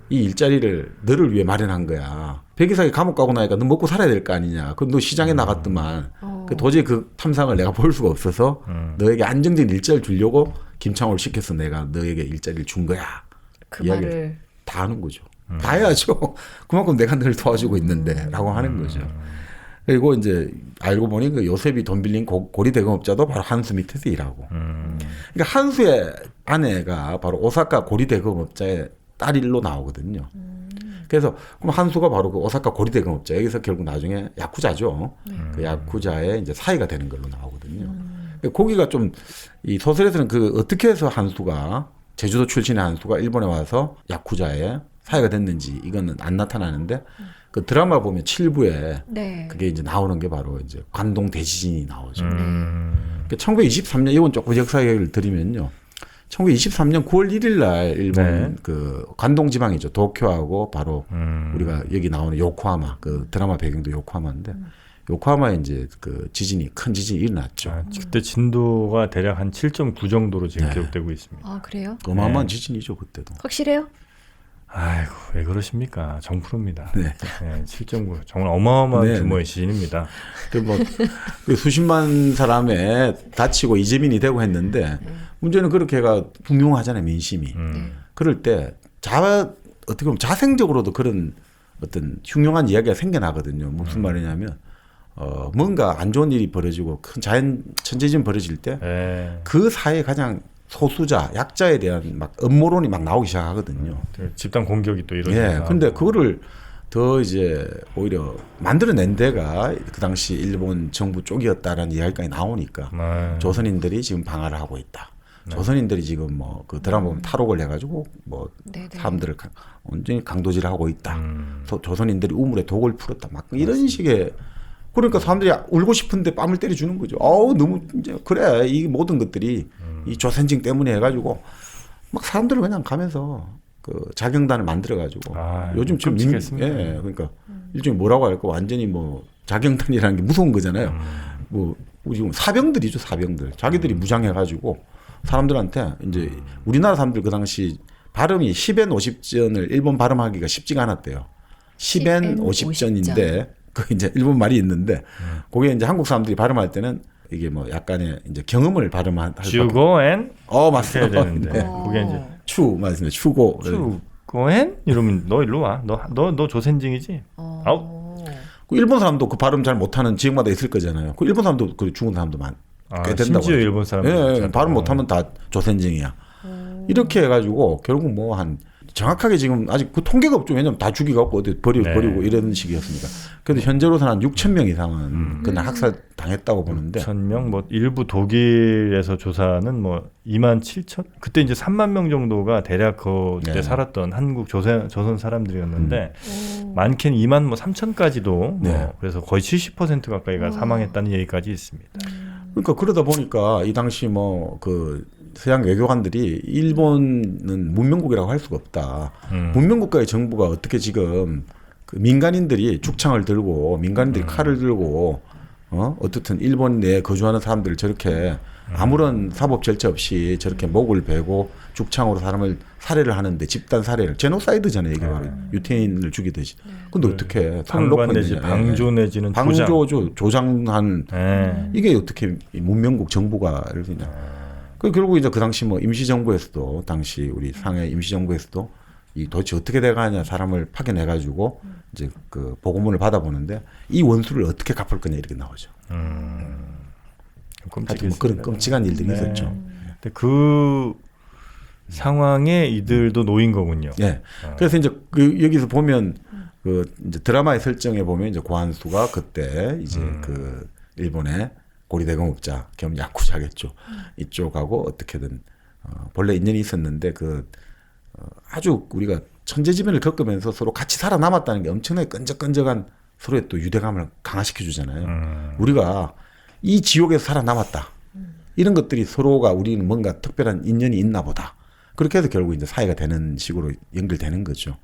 이 일자리를 너를 위해 마련한 거야. 백이삭이 감옥 가고 나니까 너 먹고 살아야 될 거 아니냐. 그럼 너 시장에 나갔더만 그 도저히 그 탐상을 내가 볼 수가 없어서 너에게 안정적인 일자리를 주려고 김창호를 시켜서 내가 너에게 일자리를 준 거야. 그 말을 다 하는 거죠. 다 해야죠. 그만큼 내가 너를 도와주고 있는데 라고 하는 거죠. 그리고 이제 알고 보니 그 요셉이 돈 빌린 고리 대금업자도 바로 한수 밑에서 일하고. 그러니까 한수의 아내가 바로 오사카 고리 대금업자의 딸일로 나오거든요. 그래서 그럼 한수가 바로 그 오사카 고리 대금업자 여기서 결국 나중에 야쿠자죠. 그 야쿠자의 이제 사이가 되는 걸로 나오거든요. 거기가 좀 이 소설에서는 그 어떻게 해서 한수가 제주도 출신의 한수가 일본에 와서 야쿠자의 사이가 됐는지 이거는 안 나타나는데 그 드라마 보면 7부에 네. 그게 이제 나오는 게 바로 이제 관동 대지진이 나오죠. 1923년 이건 조금 역사 얘기를 드리면요. 1923년 9월 1일 날 일본 그 관동 지방이죠. 도쿄하고 바로 우리가 여기 나오는 요코하마 그 드라마 배경도 요코하마인데 요코하마에 이제 그 지진이 큰 지진이 일어났죠. 그때 진도가 대략 한 7.9 정도로 지금 기록되고 있습니다. 아 그래요? 어마어마한 지진이죠 그때도. 확실해요? 아이고 왜 그러십니까? 정프로입니다. 네. 7.9 정말 어마어마한 네, 규모의 지진입니다. 그 수십만 사람에 다치고 이재민이 되고 했는데 문제는 그렇게가 분명하잖아요 민심이. 그럴 때 어떻게 보면 자생적으로도 그런 어떤 흉흉한 이야기가 생겨나거든요. 무슨 말이냐면 뭔가 안 좋은 일이 벌어지고 큰 자연 천재지진 벌어질 때 그 사회에 가장 소수자, 약자에 대한 막 음모론이 막 나오기 시작하거든요. 집단 공격이 또 이러니까. 예. 근데 그거를 더 이제 오히려 만들어낸 데가 그 당시 일본 정부 쪽이었다라는 이야기까지 나오니까 조선인들이 지금 방화를 하고 있다. 조선인들이 지금 뭐 그 드라마 보면 탈옥을 해가지고 뭐 네네. 사람들을 완전히 강도질을 하고 있다. 조선인들이 우물에 독을 풀었다. 막 이런 식의 그러니까 사람들이 울고 싶은데 뺨을 때려주는 거죠. 너무 이제 그래 이 모든 것들이 이 조선징 때문에 해가지고 막 사람들을 그냥 가면서 그 자경단을 만들어가지고 요즘 지금 예 그러니까 일종의 뭐라고 할까 완전히 뭐 자경단이라는 게 무서운 거잖아요. 뭐 지금 사병들이죠 사병들 자기들이 무장해가지고 사람들한테 이제 우리나라 사람들 그 당시 발음이 10엔 50전을 일본 발음하기가 쉽지가 않았대요. 10엔 50전인데 그 이제 일본 말이 있는데 그게 이제 한국 사람들이 발음할 때는 이게 뭐 약간의 이제 경음을 발음할 주고엔 맞습니다. 되는데 그게 이제 맞습니다. 추고 주고엔 이러면 너 일로 와. 너 조선징이지. 아우. 그 일본 사람도 그 발음 잘 못하는 지역마다 있을 거잖아요. 그 일본 사람도 그 중국 사람도 꽤 된다고. 심지어 일본 사람. 예, 발음 못하면 다 조선징이야. 이렇게 해가지고 결국 뭐 한 정확하게 지금 아직 그 통계가 없죠. 왜냐면 다 죽이갖고 어디 버리고 이런 식이었으니까. 그래도 현재로서는 한 6천 명 이상은 그날 학살 당했다고 보는데. 6천 명, 뭐 일부 독일에서 조사는 뭐 2만 7천. 그때 이제 3만 명 정도가 대략 그때 살았던 한국 조선 사람들이었는데 많게는 2만 뭐 3천까지도 뭐 그래서 거의 70% 가까이가 사망했다는 얘기까지 있습니다. 그러니까 그러다 보니까 이 당시 뭐 그 서양 외교관들이 일본은 문명국이라고 할 수가 없다. 문명국가의 정부가 어떻게 지금 그 민간인들이 죽창을 들고 민간인들이 칼을 들고 어떻든 일본 내에 거주하는 사람들을 저렇게 아무런 사법 절차 없이 저렇게 목을 베고 죽창으로 사람을 살해를 하는데 집단 살해를 제노사이드잖아요. 이게 바로 유태인을 죽이듯이. 근데 어떻게 손을 놓고 내지 방조 내지는 조장한 이게 어떻게 문명국 정부가 이렇게 그냥 그 결국 이제 그 당시 뭐 임시정부에서도 당시 우리 상해 임시정부에서도 이 도대체 어떻게 돼가냐 사람을 파견해가지고 이제 그 보고문을 받아보는데 이 원수를 어떻게 갚을 거냐 이렇게 나오죠. 하여튼 뭐 그런 끔찍한 일들이 있었죠. 근데 그 상황에 이들도 놓인 거군요. 예. 그래서 이제 그 여기서 보면 그 이제 드라마의 설정에 보면 이제 고한수가 그때 이제 그 일본의 고리대공업자 겸 야쿠자겠죠. 이쪽하고 어떻게든 본래 인연이 있었는데 그 아주 우리가 천재지변을 겪으면서 서로 같이 살아남았다는 게 엄청나게 끈적끈적한 서로의 또 유대감을 강화시켜 주잖아요. 우리가 이 지옥에서 살아남았다. 이런 것들이 서로가 우리는 뭔가 특별한 인연이 있나 보다. 그렇게 해서 결국 이제 사이가 되는 식으로 연결되는 거죠.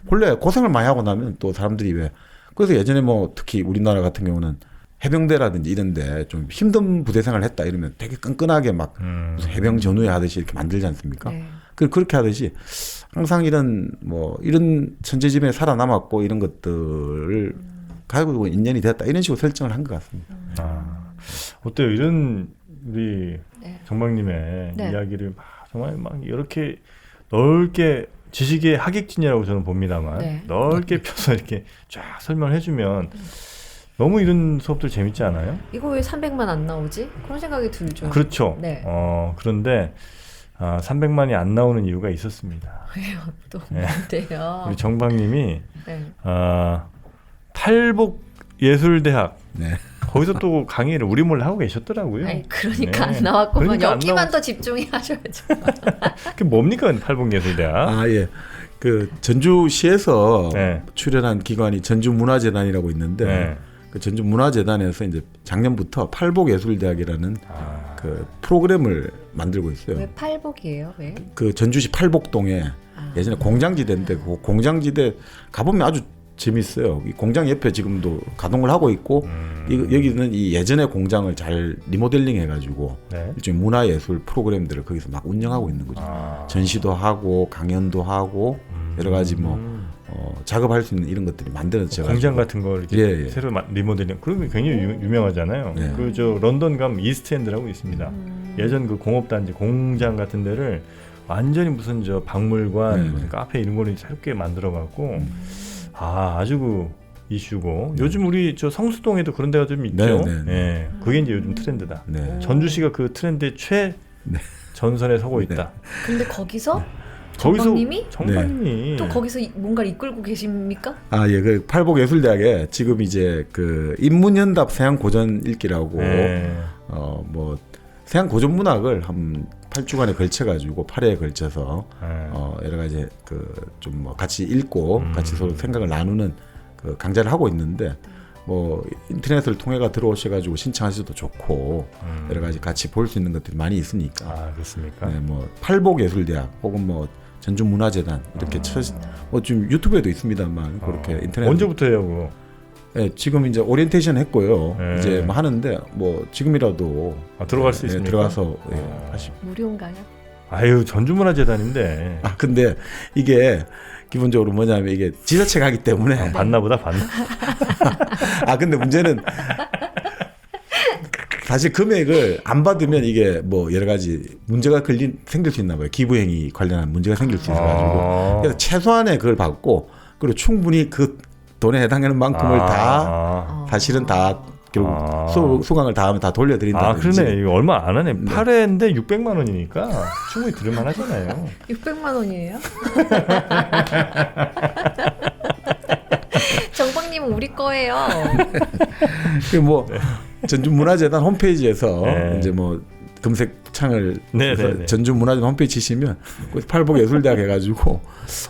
본래 고생을 많이 하고 나면 또 사람들이 왜 그래서 예전에 뭐 특히 우리나라 같은 경우는 해병대라든지 이런데 좀 힘든 부대 생활을 했다 이러면 되게 끈끈하게 막 무슨 해병 전우회 하듯이 이렇게 만들지 않습니까? 그렇게 하듯이 항상 이런 뭐 이런 천재지변에 살아남았고 이런 것들을 가지고 인연이 됐다 이런 식으로 설정을 한 것 같습니다. 어때요? 이런 우리 정박님의 이야기를 정말 막 이렇게 넓게 지식의 하객진이라고 저는 봅니다만 넓게 펴서 이렇게 쫙 설명을 해주면 너무 이런 수업들 재밌지 않아요? 이거 왜 300만 안 나오지? 그런 생각이 들죠. 그렇죠. 그런데 300만이 안 나오는 이유가 있었습니다. 왜요? 또 뭔데요? 우리 정박님이 탈북 예술대학 거기서 또 강의를 우리 몰래 하고 계셨더라고요. 아니, 그러니까 안 나왔구만. 그러니까 여기만 더 집중해 하셔야죠. 그게 뭡니까 탈북 예술대학? 예. 그 전주시에서 출연한 기관이 전주문화재단이라고 있는데 그 전주문화재단에서 이제 작년부터 팔복예술대학이라는 그 프로그램을 만들고 있어요. 왜 팔복이에요? 왜? 그 전주시 팔복동에 예전에 공장지대인데 그 공장지대 가보면 아주 재밌어요. 이 공장 옆에 지금도 가동을 하고 있고 여기는 이 예전의 공장을 잘 리모델링 해가지고 일종의 문화예술 프로그램들을 거기서 막 운영하고 있는 거죠. 전시도 하고 강연도 하고 여러 가지 뭐 작업할 수 있는 이런 것들이 만들어져 가지고 공장 같은 거 이렇게 새로 리모델링 그런 게 굉장히 유명하잖아요. 그 저 런던 가면 이스트엔드라고 있습니다. 예전 그 공업단지 공장 같은 데를 완전히 무슨 저 박물관 무슨 카페 이런 거를 새롭게 만들어 갖고 아주 그 이슈고 요즘 우리 저 성수동에도 그런 데가 좀 있죠. 그게 이제 요즘 트렌드다. 전주시가 그 트렌드의 전선에 서고 있다. 근데 거기서 거기서 정박님이 정박님이 또 거기서 뭔가를 이끌고 계십니까? 아, 예, 그 팔복예술대학에 지금 이제 그 인문연답 서양 고전 읽기라고 네. 뭐 서양 고전 문학을 한 8주간에 걸쳐가지고 8회에 걸쳐서 여러 가지 그 좀 뭐 같이 읽고 같이 서로 생각을 나누는 그 강좌를 하고 있는데 뭐 인터넷을 통해가 들어오셔가지고 신청하셔도 좋고 여러 가지 같이 볼 수 있는 것들이 많이 있으니까. 아, 그렇습니까? 네, 뭐 팔복예술대학 혹은 뭐 전주문화재단 이렇게 뭐 지금 유튜브에도 있습니다만 그렇게 인터넷 언제부터 해요, 그거? 네, 지금 이제 오리엔테이션 했고요. 네. 이제 뭐 하는데 뭐 지금이라도 들어갈 수 네, 있습니까? 들어가서 하시. 무료인가요? 아유, 전주문화재단인데. 아 근데 이게 기본적으로 뭐냐면 이게 지자체가 하기 때문에 봤나 보다, 봤나? 아 근데 문제는 사실 금액을 안 받으면 이게 뭐 여러 가지 문제가 생길 수 있나 봐요. 기부행위 관련한 문제가 생길 수 있어가지고 그래서 최소한의 그걸 받고 그리고 충분히 그 돈에 해당하는 만큼을 다 사실은 다 결국 수강을 다 하면 다 돌려드린다든지. 그러네. 이거 얼마 안 하네. 8회인데 600만 원이니까 충분히 들을만 하잖아요. 600만 원이에요? 정박님은 우리 거예요. 그 뭐 전주문화재단 홈페이지에서 네. 이제 뭐 검색창을 네, 해서 네, 네. 전주문화재단 홈페이지 치시면 팔복예술대학 해가지고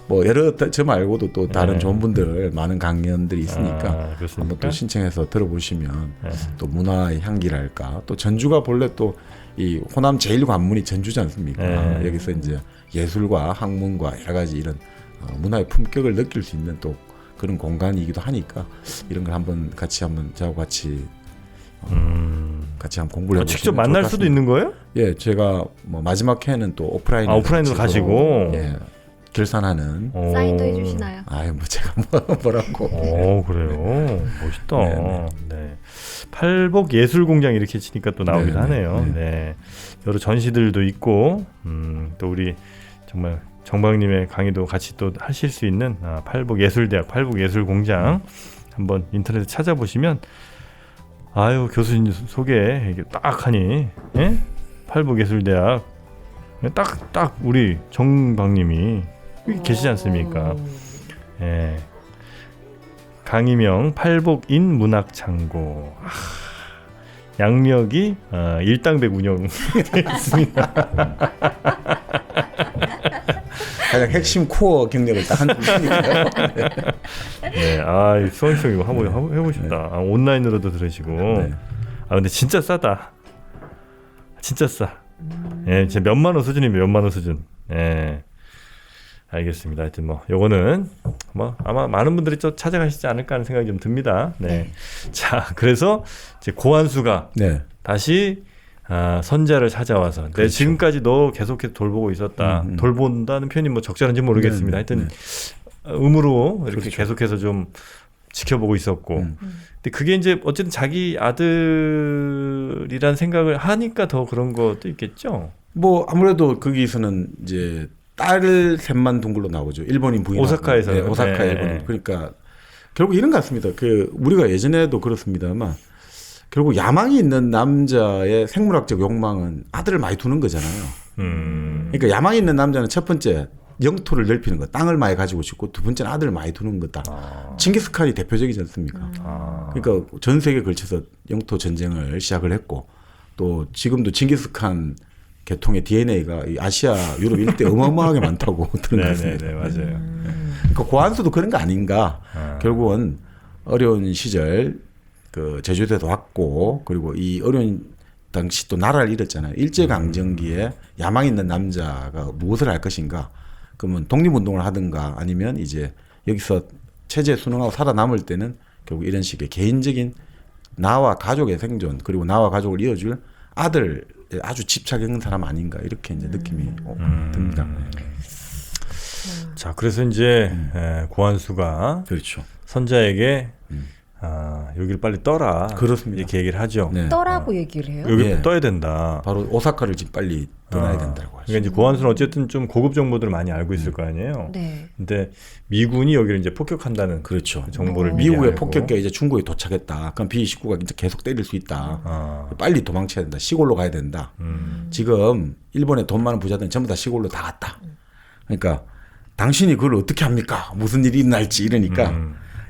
뭐 여러 저 말고도 또 다른 네. 좋은 분들 많은 강연들이 있으니까 그렇습니까? 한번 또 신청해서 들어보시면 네. 또 문화의 향기랄까 또 전주가 본래 또 이 호남 제1관문이 전주지 않습니까? 네. 여기서 이제 예술과 학문과 여러 가지 이런 문화의 품격을 느낄 수 있는 또 그런 공간이기도 하니까 이런 걸 한번 저하고 같이 한번 공부를 해보시면 직접 좋을 만날 것 수도 같습니다. 있는 거예요? 예, 제가 뭐 마지막 회는 또 오프라인으로 오프라인으로 가시고. 예, 결산하는. 사인도 해주시나요? 아유, 뭐 제가 뭐라고. 그래요. 멋있다. 네, 네. 팔복 예술공장 이렇게 치니까 또 나오기도 네, 하네요. 네. 네. 여러 전시들도 있고, 또 우리 정말 정박님의 강의도 같이 또 하실 수 있는 팔복 예술대학, 팔복 예술공장 한번 인터넷에 찾아보시면. 아유, 교수님 소개 이게 딱 하니, 예? 팔복예술대학 딱 우리 정박님이 여기 계시지 않습니까? 예. 강의명 팔복인 문학창고. 양력이 일당백 운영되어 있습니다. 가장 핵심 코어 경력을 딱 한 분이니까요. 네, 수강생 이거 한번 해보고 싶다. 온라인으로도 들으시고. 네. 근데 진짜 싸다. 진짜 싸. 예, 진짜 몇만 원 수준이면 몇만 원 수준. 예. 알겠습니다. 하여튼 뭐 요거는 뭐 아마 많은 분들이 또 찾아가시지 않을까 하는 생각이 좀 듭니다. 네. 자, 그래서 이제 고한수가 네. 다시 선자를 찾아와서 그렇죠. 내 지금까지 너 계속해서 돌보고 있었다. 돌본다는 표현이 뭐 적절한지 모르겠습니다. 하여튼 의무로 이렇게 그렇죠. 계속해서 좀 지켜보고 있었고. 근데 그게 이제 어쨌든 자기 아들이란 생각을 하니까 더 그런 것도 있겠죠. 뭐 아무래도 거기서는 이제 딸을 셋만 둔 걸로 나오죠. 일본인 부인. 오사카에서. 네, 오사카 네. 일본인. 그러니까 결국 이런 것 같습니다. 그 우리가 예전에도 그렇습니다만 결국 야망이 있는 남자의 생물학적 욕망은 아들을 많이 두는 거잖아요. 그러니까 야망이 있는 남자는 첫 번째 영토를 넓히는 거, 땅을 많이 가지고 싶고 두 번째는 아들을 많이 두는 거다. 칭기스칸이 대표적이지 않습니까? 그러니까 전 세계에 걸쳐서 영토 전쟁을 시작을 했고 또 지금도 칭기스칸 계통의 DNA가 아시아, 유럽 일대 어마어마하게 많다고 들은 것 같습니다. 네, 맞아요. 그러니까 고한수도 그런 거 아닌가. 결국은 어려운 시절 그 제주도에도 왔고 그리고 이 어려운 당시 또 나라를 잃었잖아요. 일제강점기에 야망 있는 남자가 무엇을 할 것인가. 그러면 독립운동을 하든가 아니면 이제 여기서 체제에 순응하고 살아남을 때는 결국 이런 식의 개인적인 나와 가족의 생존 그리고 나와 가족을 이어줄 아들 아주 집착하는 사람 아닌가 이렇게 이제 느낌이 듭니다. 자, 그래서 이제 고한수가 그렇죠. 선자에게 여기를 빨리 떠라. 그렇습니다. 이렇게 얘기를 하죠. 네. 떠라고 얘기를 해요? 여기 예. 떠야 된다. 바로 오사카를 지금 빨리 떠나야 된다고 하죠. 그러니까 이제 고한수는 어쨌든 좀 고급 정보들을 많이 알고 있을 거 아니에요. 네. 근데 미군이 여기를 이제 폭격한다는 그렇죠. 그 정보를 어. 미리 미국의 알고. 폭격기가 이제 중국에 도착했다. 그럼 B-29가 이제 계속 때릴 수 있다. 아, 빨리 도망쳐야 된다. 시골로 가야 된다. 지금 일본의 돈 많은 부자들은 전부 다 시골로 다 갔다. 그러니까 당신이 그걸 어떻게 합니까? 무슨 일이 일어날지 이러니까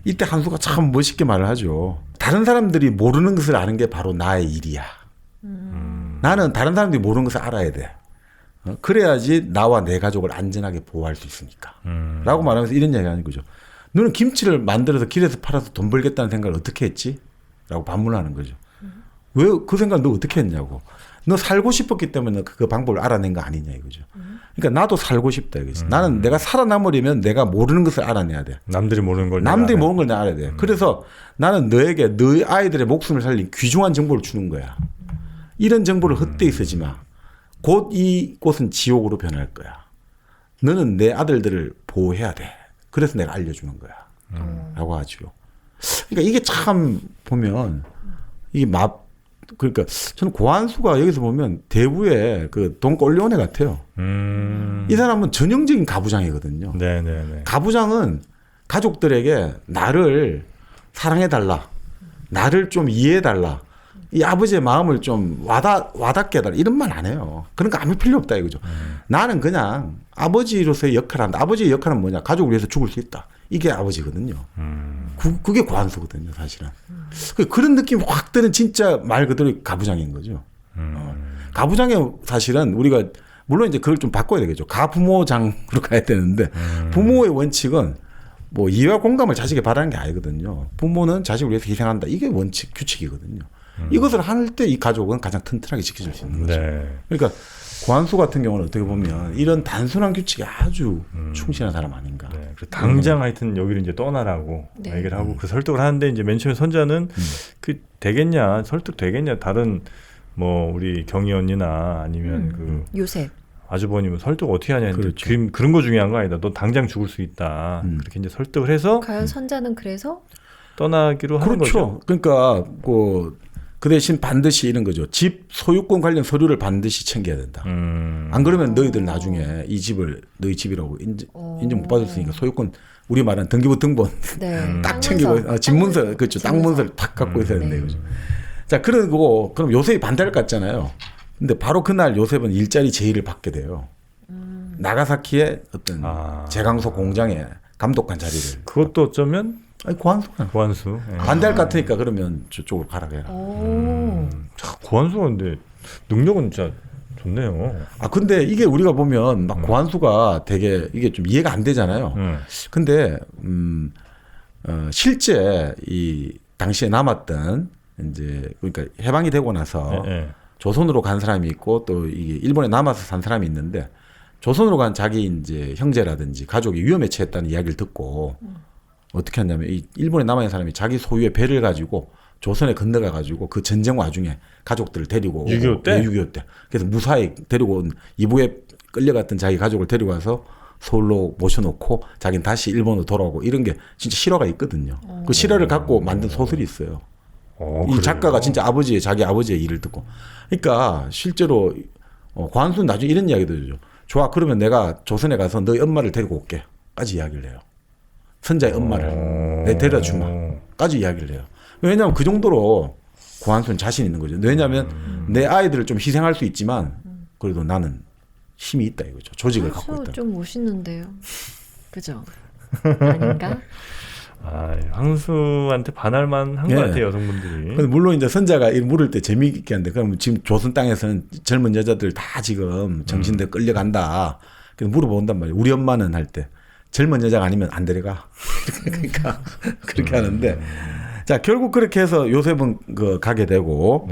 이때 한수가 참 멋있게 말을 하죠. 다른 사람들이 모르는 것을 아는 게 바로 나의 일이야. 나는 다른 사람들이 모르는 것을 알아야 돼. 그래야지 나와 내 가족을 안전하게 보호할 수 있으니까. 라고 말하면서 이런 이야기 하는 거죠. 너는 김치를 만들어서 길에서 팔아서 돈 벌겠다는 생각을 어떻게 했지? 라고 반문하는 거죠. 왜 그 생각을 너 어떻게 했냐고. 너 살고 싶었기 때문에 그 방법을 알아낸 거 아니냐 이거죠. 그러니까 나도 살고 싶다 이거지. 나는 내가 살아남으려면 내가 모르는 것을 알아내야 돼. 남들이 모르는 걸 남들이 내가 모르는 걸 내가 알아야 돼. 그래서 나는 너에게 너희 아이들의 목숨을 살린 귀중한 정보를 주는 거야. 이런 정보를 헛되이 쓰지 마. 곧 이곳은 지옥으로 변할 거야. 너는 내 아들들을 보호해야 돼. 그래서 내가 알려주는 거야. 라고 하죠. 그러니까 이게 참 보면 이게 그러니까 저는 고한수가 여기서 보면 대부의 그 돈꼴리오네 같아요. 이 사람은 전형적인 가부장이거든요. 네네네. 가부장은 가족들에게 나를 사랑해달라. 나를 좀 이해해달라. 이 아버지의 마음을 좀 와닿게 해달라. 이런 말 안 해요. 그런 거 아무 필요 없다 이거죠. 나는 그냥 아버지로서의 역할을 한다. 아버지의 역할은 뭐냐. 가족을 위해서 죽을 수 있다. 이게 아버지거든요. 그게 고한수거든요, 사실은. 그런 느낌이 확 드는 진짜 말 그대로 가부장인 거죠. 가부장의 사실은 우리가 물론 이제 그걸 좀 바꿔야 되겠죠. 가부모장으로 가야 되는데 부모의 원칙은 뭐 이해와 공감을 자식에 바라는 게 아니거든요. 부모는 자식을 위해서 희생한다. 이게 원칙, 규칙이거든요. 이것을 할 때 이 가족은 가장 튼튼하게 지켜줄 수 있는 거죠. 네. 그러니까 고한수 같은 경우는 어떻게 보면 이런 단순한 규칙에 아주 충실한 사람 아닌가. 네. 그래서 당장 하여튼 여기를 이제 떠나라고 네. 얘기를 하고 그 설득을 하는데 이제 맨 처음에 선자는 그 되겠냐 설득 되겠냐 다른 뭐 우리 경희 언니나 아니면 그 요셉. 아주버님은 설득 어떻게 하냐 했는데 그렇죠. 그런 거 중요한 거 아니다. 너 당장 죽을 수 있다. 그렇게 이제 설득을 해서 과연 선자는 그래서 떠나기로 하는 그렇죠. 거죠. 그러니까 그 대신 반드시 이런 거죠. 집 소유권 관련 서류를 반드시 챙겨야 된다. 안 그러면 너희들 나중에 이 집을 너희 집이라고 인정 못 받았으니까 소유권 우리 말하는 등기부 등본 네. 딱 챙기고 집문서 그렇죠. 땅 문서를 딱 갖고 있어야 된다 이거죠. 자 그런 거고 그럼 요셉이 반대할 것 같잖아요. 근데 바로 그날 요셉은 일자리 제의를 받게 돼요. 나가사키의 어떤 제강소 공장에 감독관 자리를. 그것도 어쩌면 아니 고한수가 고한수. 예. 반대할 것 같으니까 그러면 저쪽으로 가라 해라. 고한수가 근데 능력은 진짜 좋네요. 근데 이게 우리가 보면 막 고한수가 되게 이게 좀 이해가 안 되잖아요. 근데 실제 이 당시에 남았던 이제 그러니까 해방이 되고 나서 조선으로 간 사람이 있고 또 이게 일본에 남아서 산 사람이 있는데 조선으로 간 자기 이제 형제라든지 가족이 위험에 처했다는 이야기를 듣고 어떻게 했냐면 이 일본에 남아 있는 사람이 자기 소유의 배를 가지고 조선에 건너가 가지고 그 전쟁 와중에 가족들을 데리고 오고 6.25 때? 6.25 때. 그래서 무사히 데리고 온 이북에 끌려갔던 자기 가족을 데리고 와서 서울로 모셔놓고 자기는 다시 일본으로 돌아오고 이런 게 진짜 실화가 있거든요. 그 실화를 갖고 만든 소설이 있어요. 이 작가가 진짜 자기 아버지의 일을 듣고. 그러니까 실제로 고한수는 나중에 이런 이야기도 해주죠. 좋아, 그러면 내가 조선에 가서 너희 엄마를 데리고 올게. 까지 이야기를 해요. 선자의 엄마를 내 데려다 주마. 까지 이야기를 해요. 왜냐하면 그 정도로 고한수는 자신 있는 거죠. 왜냐하면 내 아이들을 좀 희생할 수 있지만 그래도 나는 힘이 있다 이거죠. 조직을 갖고 있다. 좀 멋있는데요. 그죠? 아닌가? 황수한테 반할만 한 것 같아요, 여성분들이. 근데 물론 이제 선자가 물을 때 재미있게 하는데 그럼 지금 조선 땅에서는 젊은 여자들 다 지금 정신대 끌려간다. 그래서 물어본단 말이에요. 우리 엄마는 할 때 젊은 여자가 아니면 안 데려가. 그러니까 그렇게 하는데 자 결국 그렇게 해서 요셉은 가게 되고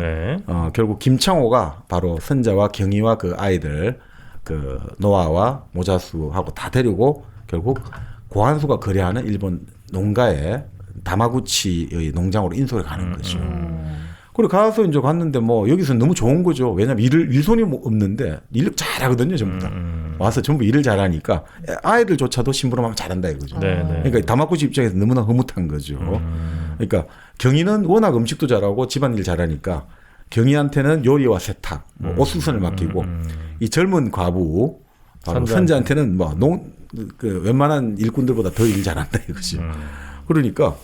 결국 김창호가 바로 선자와 경희와 그 아이들 그 노아와 모자수하고 다 데리고 결국 고한수가 거래하는 일본 농가의 다마구치의 농장으로 인솔해 가는 거죠. 그리고 가서 이제 갔는데 뭐 여기서 너무 좋은 거죠. 왜냐면 일손이 없는데 일 잘하거든요, 전부 다. 와서 전부 일을 잘하니까 아이들조차도 심부름하면 잘한다 이거죠. 네네. 그러니까 다마구치 입장에서 너무나 흐뭇한 거죠. 그러니까 경희는 워낙 음식도 잘하고 집안일 잘하니까 경희한테는 요리와 세탁, 뭐 옷수선을 맡기고 이 젊은 과부 바로 선자한테는 뭐 그 웬만한 일꾼들보다 더 일 잘한다 이거죠. 그러니까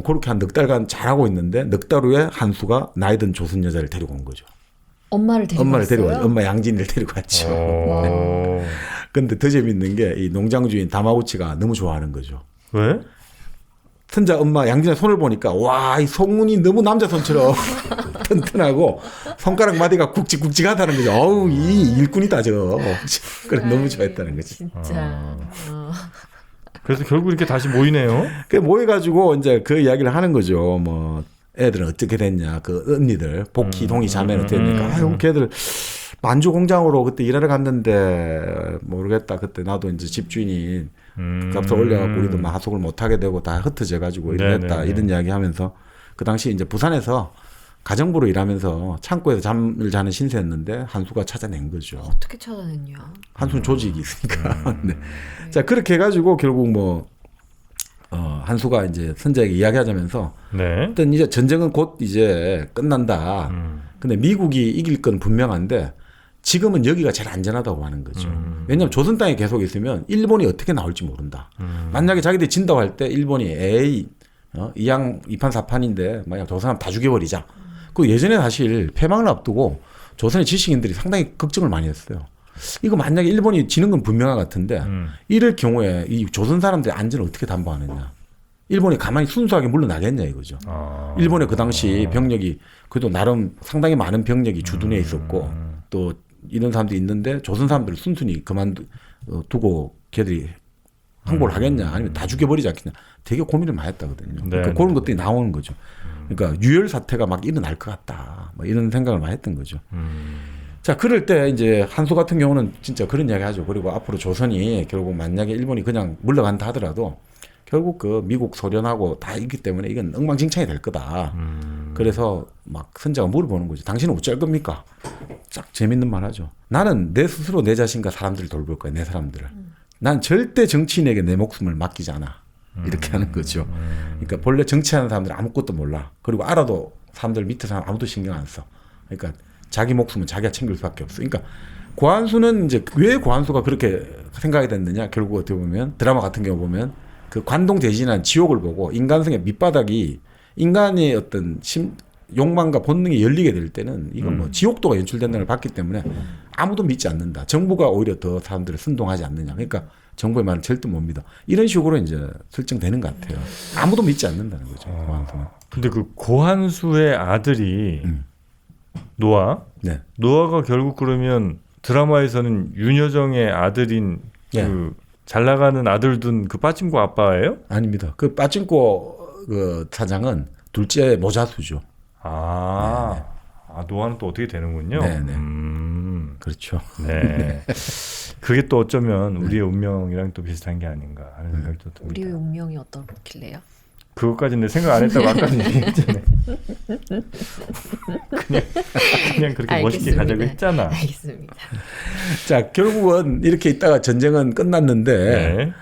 그렇게 한 넉 달간 잘하고 있는데 넉 달 후에 한수가 나이 든 조선 여자를 데리고 온 거죠. 엄마를 데리고 왔어요? 엄마 양진이를 데리고 왔죠. 근데 더 재밌는 게 이 농장 주인 다마구치가 너무 좋아하는 거죠. 왜? 선자 엄마 양진의 손을 보니까 와, 이 손이 너무 남자 손처럼 튼튼하고 손가락 마디가 굵직굵직하다는 거죠. 어우, 이 일꾼이다 저. 그래 너무 좋아했다는 거지. 진짜. 그래서 결국 이렇게 다시 모이네요. 그 모여가지고 이제 그 이야기를 하는 거죠. 뭐 애들은 어떻게 됐냐, 그 언니들 복희 동희 자매는 어떻게 됐니까. 아유, 걔들 만주 공장으로 그때 일하러 갔는데 모르겠다. 그때 나도 이제 집주인이 값을 올려갖고 우리도 막 하숙을 못 하게 되고 다 흩어져가지고 이랬다 이런 이야기하면서 그 당시 이제 부산에서 가정부로 일하면서 창고에서 잠을 자는 신세였는데 한수가 찾아낸 거죠. 어떻게 찾아냈냐? 한수는 조직이 있으니까. 네. 자 그렇게 해가지고 결국 뭐 한수가 이제 선자에게 이야기하자면서 네. 일단 이제 전쟁은 곧 이제 끝난다. 근데 미국이 이길 건 분명한데 지금은 여기가 제일 안전하다고 하는 거죠. 왜냐하면 조선 땅에 계속 있으면 일본이 어떻게 나올지 모른다. 만약에 자기들이 진다고 할 때 일본이 에이 이양 이판 사판인데 만약 조선하면 다 죽여버리자. 그 예전에 사실 패망을 앞두고 조선의 지식인들이 상당히 걱정을 많이 했어요. 이거 만약에 일본이 지는 건 분명한 것 같은데 이럴 경우에 이 조선 사람들의 안전을 어떻게 담보하느냐. 일본이 가만히 순수하게 물러나겠냐 이거죠. 일본의 그 당시 병력이 그래도 나름 상당히 많은 병력이 주둔해 있었고 또 이런 사람들이 있는데 조선 사람들을 순순히 그만두고 걔들이 항복을 하겠냐 아니면 다 죽여버리지 않겠냐 되게 고민을 많이 했다거든요. 네, 그러니까 그런 것들이 나오는 거죠. 그러니까 유혈 사태가 막 일어날 것 같다. 뭐 이런 생각을 많이 했던 거죠. 자, 그럴 때 이제 한수 같은 경우는 진짜 그런 이야기 하죠. 그리고 앞으로 조선이 결국 만약에 일본이 그냥 물러간다 하더라도 결국 그 미국 소련하고 다 있기 때문에 이건 엉망진창이 될 거다. 그래서 막 선자가 물어보는 거죠. 당신은 어쩔 겁니까? 쫙 재밌는 말 하죠. 나는 내 스스로 내 자신과 사람들을 돌볼 거야. 내 사람들을. 난 절대 정치인에게 내 목숨을 맡기지 않아. 이렇게 하는 거죠. 그러니까 본래 정치하는 사람들은 아무것도 몰라. 그리고 알아도 사람들 밑에 사람 아무도 신경 안 써. 그러니까 자기 목숨은 자기가 챙길 수밖에 없어. 그러니까 고한수는 이제 왜 고한수가 그렇게 생각이 됐느냐? 결국 어떻게 보면 드라마 같은 경우 보면 그 관동 대진한 지옥을 보고 인간성의 밑바닥이 인간의 어떤 욕망과 본능이 열리게 될 때는 이건 뭐 지옥도가 연출된다는 걸 봤기 때문에 아무도 믿지 않는다. 정부가 오히려 더 사람들을 선동하지 않느냐. 그러니까 정부의 말은 절대 못 믿어. 이런 식으로 이제 설정되는 것 같아요. 아무도 믿지 않는다는 거죠. 고한수는. 근데 그 고한수의 아들이 노아. 네. 노아가 결국 그러면 드라마에서는 윤여정의 아들인 예. 그 잘 나가는 아들 둔 그 빠친코 아빠예요? 아닙니다. 그 빠친코 그 사장은 둘째 모자수죠. 아 노아는 또 어떻게 되는군요. 네네. 그렇죠. 네. 그게 또 어쩌면 우리의 운명이랑 또 비슷한 게 아닌가 하는 생각도 듭니다. 우리의 운명이 어떻길래요? 그것까지는 생각 안 했다고 아까도 얘기했잖아요. 그냥 그렇게 멋있게 가자고 했잖아. 알겠습니다. 자, 결국은 이렇게 있다가 전쟁은 끝났는데, 네.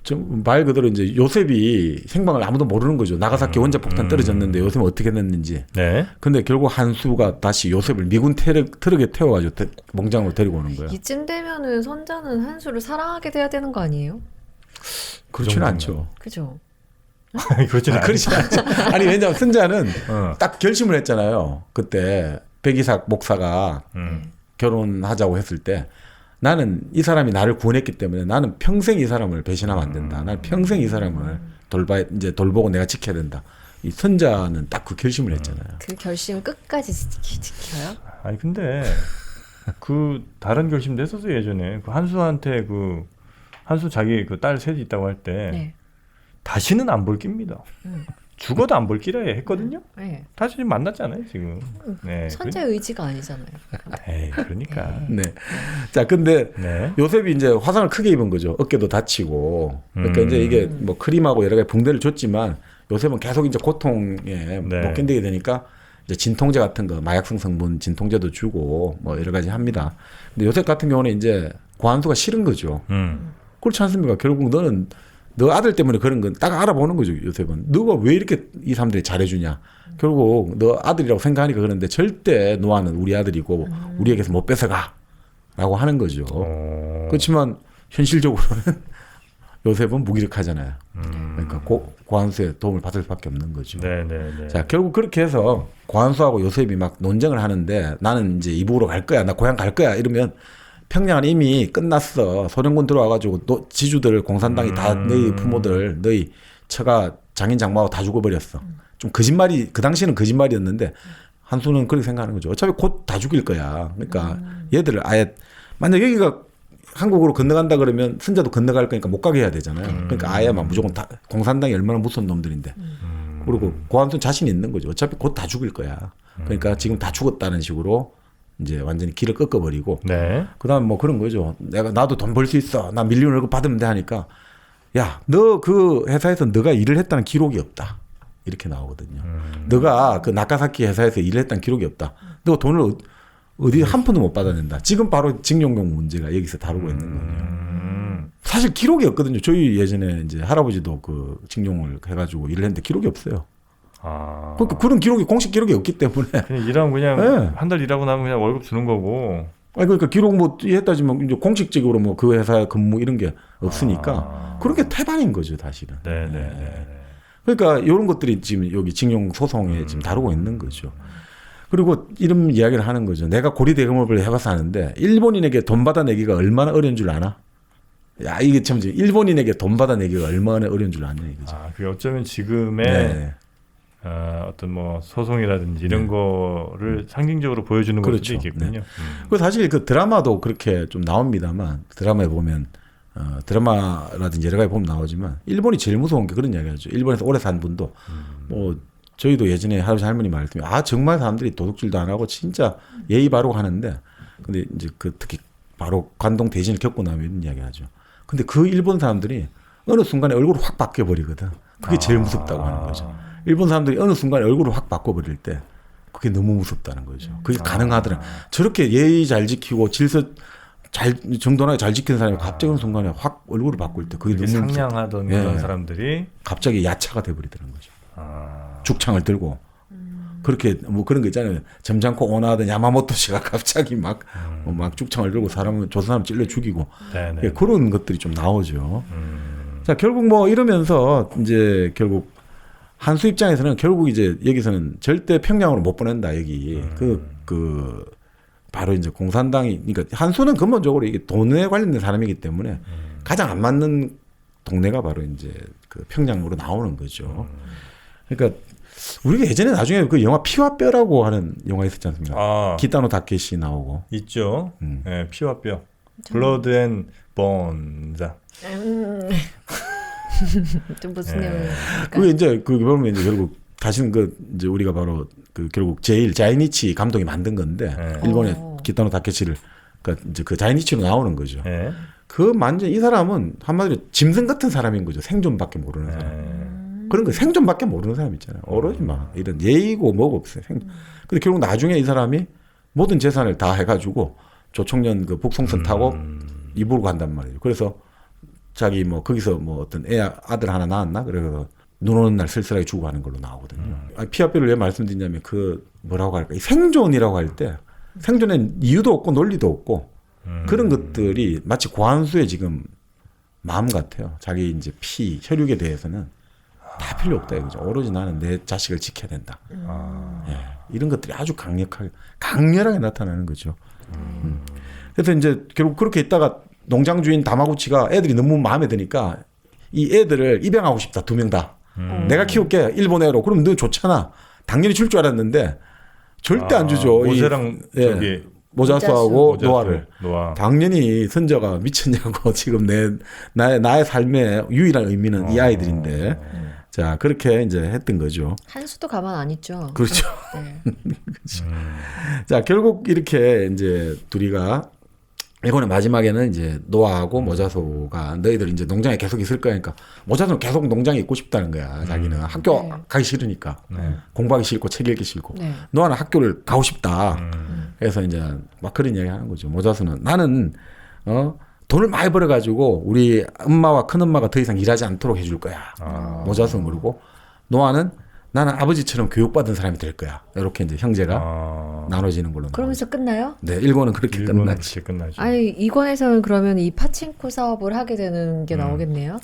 좀 말 그대로 이제 요셉이 생방을 아무도 모르는 거죠. 나가사키 원자폭탄 떨어졌는데 요셉은 어떻게 됐는지. 네. 근데 결국 한수가 다시 요셉을 미군 트럭에 태워가지고 몽장으로 데리고 오는 거예요. 이쯤 되면은 선자는 한수를 사랑하게 돼야 되는 거 아니에요? 그렇지는 않죠. 그죠? 그렇지는 그렇지는 않죠. 아니, 왜냐하면 선자는 어. 딱 결심을 했잖아요. 그때 백이삭 목사가 결혼하자고 했을 때 나는 이 사람이 나를 구원했기 때문에 나는 평생 이 사람을 배신하면 안 된다. 나는 평생 이 사람을 돌보고 내가 지켜야 된다. 이 선자는 딱 그 결심을 했잖아요. 그 결심을 끝까지 지켜요? 아니 근데 그 다른 결심도 했었어 예전에 그 한수한테 그 한수 자기 그 딸 셋이 있다고 할 때 네. 다시는 안 볼 깁니다. 죽어도 안 볼 끼라 했거든요. 네. 다시 만났잖아요 지금. 네. 선자의 의지가 아니잖아요. 에이 그러니까. 네. 자, 근데 네. 요셉이 이제 화상을 크게 입은 거죠. 어깨도 다치고. 그러니까 이제 이게 뭐 크림하고 여러 가지 붕대를 줬지만 요셉은 계속 이제 고통에 네. 못 견디게 되니까 이제 진통제 같은 거 마약성 성분 진통제도 주고 뭐 여러 가지 합니다. 근데 요셉 같은 경우는 이제 고한수가 싫은 거죠. 그렇지 않습니까? 결국 너는 너 아들 때문에 그런 건 딱 알아보는 거죠. 요셉은 너가 왜 이렇게 이 사람들이 잘해주냐. 결국 너 아들이라고 생각하니까 그러는데 절대 노아는 우리 아들이고 우리에게서 못 뺏어가라고 하는 거죠. 그렇지만 현실적으로는 요셉은 무기력하잖아요. 그러니까 고한수의 도움을 받을 수밖에 없는 거죠. 네네네. 자, 결국 그렇게 해서 고한수하고 요셉이 막 논쟁을 하는데 나는 이제 이북으로 갈 거야. 나 고향 갈 거야. 이러면 평양은 이미 끝났어. 소련군 들어와가지고 지주들 공산당이 다 너희 부모들 너희 처가 장인 장모하고 다 죽어버렸어. 좀 거짓말이 그 당시에는 거짓말이었는데 한수는 그렇게 생각하는 거죠. 어차피 곧 다 죽일 거야. 그러니까 얘들을 아예 만약 여기가 한국으로 건너간다 그러면 선자도 건너갈 거니까 못 가게 해야 되잖아요. 그러니까 아예 막 무조건 다 공산당이 얼마나 무서운 놈들인데. 그리고 고한수는 자신 있는 거죠. 어차피 곧 다 죽일 거야. 그러니까 지금 다 죽었다는 식으로 이제 완전히 길을 꺾어버리고. 네. 그다음 뭐 그런 거죠. 나도 돈 벌 수 있어. 나 밀리언 월급 받으면 돼 하니까 야, 너 그 회사에서 너가 일을 했다는 기록이 없다. 이렇게 나오거든요. 너가 그 나카사키 회사에서 일을 했다는 기록이 없다. 너 돈을 어디 한 푼도 못 받아낸다. 지금 바로 징용용 문제가 여기서 다루고 있는 거예요. 사실 기록이 없거든요. 저희 예전에 이제 할아버지도 그 징용을 해가지고 일을 했는데 기록이 없어요. 그러니까 그런 기록이 공식 기록이 없기 때문에 그냥 일하면 그냥 네. 한 달 일하고 나면 그냥 월급 주는 거고. 아니 그러니까 기록 뭐 했다지만 이제 공식적으로 뭐 그 회사 근무 이런 게 없으니까 그런 게 태반인 거죠, 사실은. 네네네. 그러니까 이런 것들이 지금 여기 징용 소송에 지금 다루고 있는 거죠. 그리고 이런 이야기를 하는 거죠. 내가 고리대금업을 해봐서 아는데 일본인에게 돈 받아내기가 얼마나 어려운 줄 아나? 야, 이게 참 일본인에게 돈 받아내기가 얼마나 어려운 줄 아냐 이거죠. 그게 어쩌면 지금의 네. 어떤 뭐 소송이라든지 이런 거를 상징적으로 보여주는 것도 그렇죠. 있겠군요. 그 사실 그 드라마도 그렇게 좀 나옵니다만 드라마에 보면 드라마라든지 여러 가지 보면 나오지만 일본이 제일 무서운 게 그런 이야기하죠. 일본에서 오래 산 분도 뭐 저희도 예전에 할아버지 할머니 말씀에 정말 사람들이 도둑질도 안 하고 진짜 예의 바르고 하는데 근데 이제 그 특히 바로 관동 대진을 겪고 나면 이런 이야기하죠. 근데 그 일본 사람들이 어느 순간에 얼굴을 확 바뀌어 버리거든. 그게 제일 무섭다고 하는 거죠. 일본 사람들이 어느 순간에 얼굴을 확 바꿔버릴 때 그게 너무 무섭다는 거죠. 그게 가능하더라. 저렇게 예의 잘 지키고 질서 정돈하게 잘 지키는 사람이 갑자기 어느 순간에 확 얼굴을 바꿀 때 그게 너무 상냥하던 그런 사람들이 갑자기 야차가 돼버리더라는 거죠. 죽창을 들고 그렇게 뭐 그런 거 있잖아요. 점잖고 온화하던 야마모토 씨가 갑자기 막 죽창을 들고 사람 찔러 죽이고 그런 것들이 좀 나오죠. 자, 결국 뭐 이러면서 이제 결국 한수 입장에서는 결국 이제 여기서는 절대 평양으로 못 보낸다 여기 바로 이제 공산당이 그러니까 한수는 근본적으로 이게 돈에 관련된 사람이기 때문에 가장 안 맞는 동네가 바로 이제 그 평양으로 나오는 거죠. 그러니까 우리가 예전에 나중에 그 영화 피와 뼈라고 하는 영화 있었지 않습니까? 기타노 다케시 나오고 있죠. 네, 피와 뼈. 블러드 앤 본자. 좀 무슨 내용입니까? 그게 이제 그 보면 이제 결국 다시는 그 이제 우리가 바로 그 결국 자이니치 감독이 만든 건데 일본의 기타노 다케시를 그러니까 이제 그 자이니치로 나오는 거죠. 이 사람은 한마디로 짐승 같은 사람인 거죠. 생존밖에 모르는 사람. 그런 거 생존밖에 모르는 사람 있잖아요. 오로지 막 이런 예의고 뭐고 없어요. 근데 결국 나중에 이 사람이 모든 재산을 다 해가지고 조총련 그 북송선 타고 이북으로 간단 말이에요. 그래서 자기 뭐 거기서 뭐 어떤 아들 하나 낳았나? 그래서 눈 오는 날 쓸쓸하게 죽어가는 걸로 나오거든요. 피아뼈를 왜 말씀드리냐면 그 뭐라고 할까? 생존이라고 할 때 생존엔 이유도 없고 논리도 없고 그런 것들이 마치 고한수의 지금 마음 같아요. 자기 이제 혈육에 대해서는 다 필요 없다 이거죠. 오로지 나는 내 자식을 지켜야 된다. 이런 것들이 아주 강렬하게 나타나는 거죠. 그래서 이제 결국 그렇게 있다가 농장 주인 다마구치가 애들이 너무 마음에 드니까 이 애들을 입양하고 싶다. 2명 다. 내가 키울게. 일본 애로. 그럼 너 좋잖아. 당연히 줄 줄 알았는데 절대 안 주죠. 모세랑 저기 모자수하고 노아를. 노아. 당연히 선자가 미쳤냐고 지금 나의 삶의 유일한 의미는 이 아이들인데. 자, 그렇게 이제 했던 거죠. 한수도 가만 안 있죠. 그렇죠. 그렇죠. 자, 결국 이렇게 이제 둘이가 이거는 마지막에는 이제 노아하고 모자소가 너희들 이제 농장에 계속 있을 거니까 모자소는 계속 농장에 있고 싶다는 거야. 자기는 학교 네. 가기 싫으니까 공부하기 싫고 책 읽기 싫고 네. 노아는 학교를 가고 싶다. 그래서 이제 막 그런 이야기 하는 거죠. 모자소는 나는 돈을 많이 벌어가지고 우리 엄마와 큰 엄마가 더 이상 일하지 않도록 해줄 거야. 모자소는 그러고 노아는 나는 아버지처럼 교육받은 사람이 될 거야. 이렇게 이제 형제가 나눠지는 걸로. 그러면서 끝나요? 네, 1권은 그렇게 끝나지. 끝나죠. 아니 2권에서는 그러면 이 파친코 사업을 하게 되는 게 나오겠네요.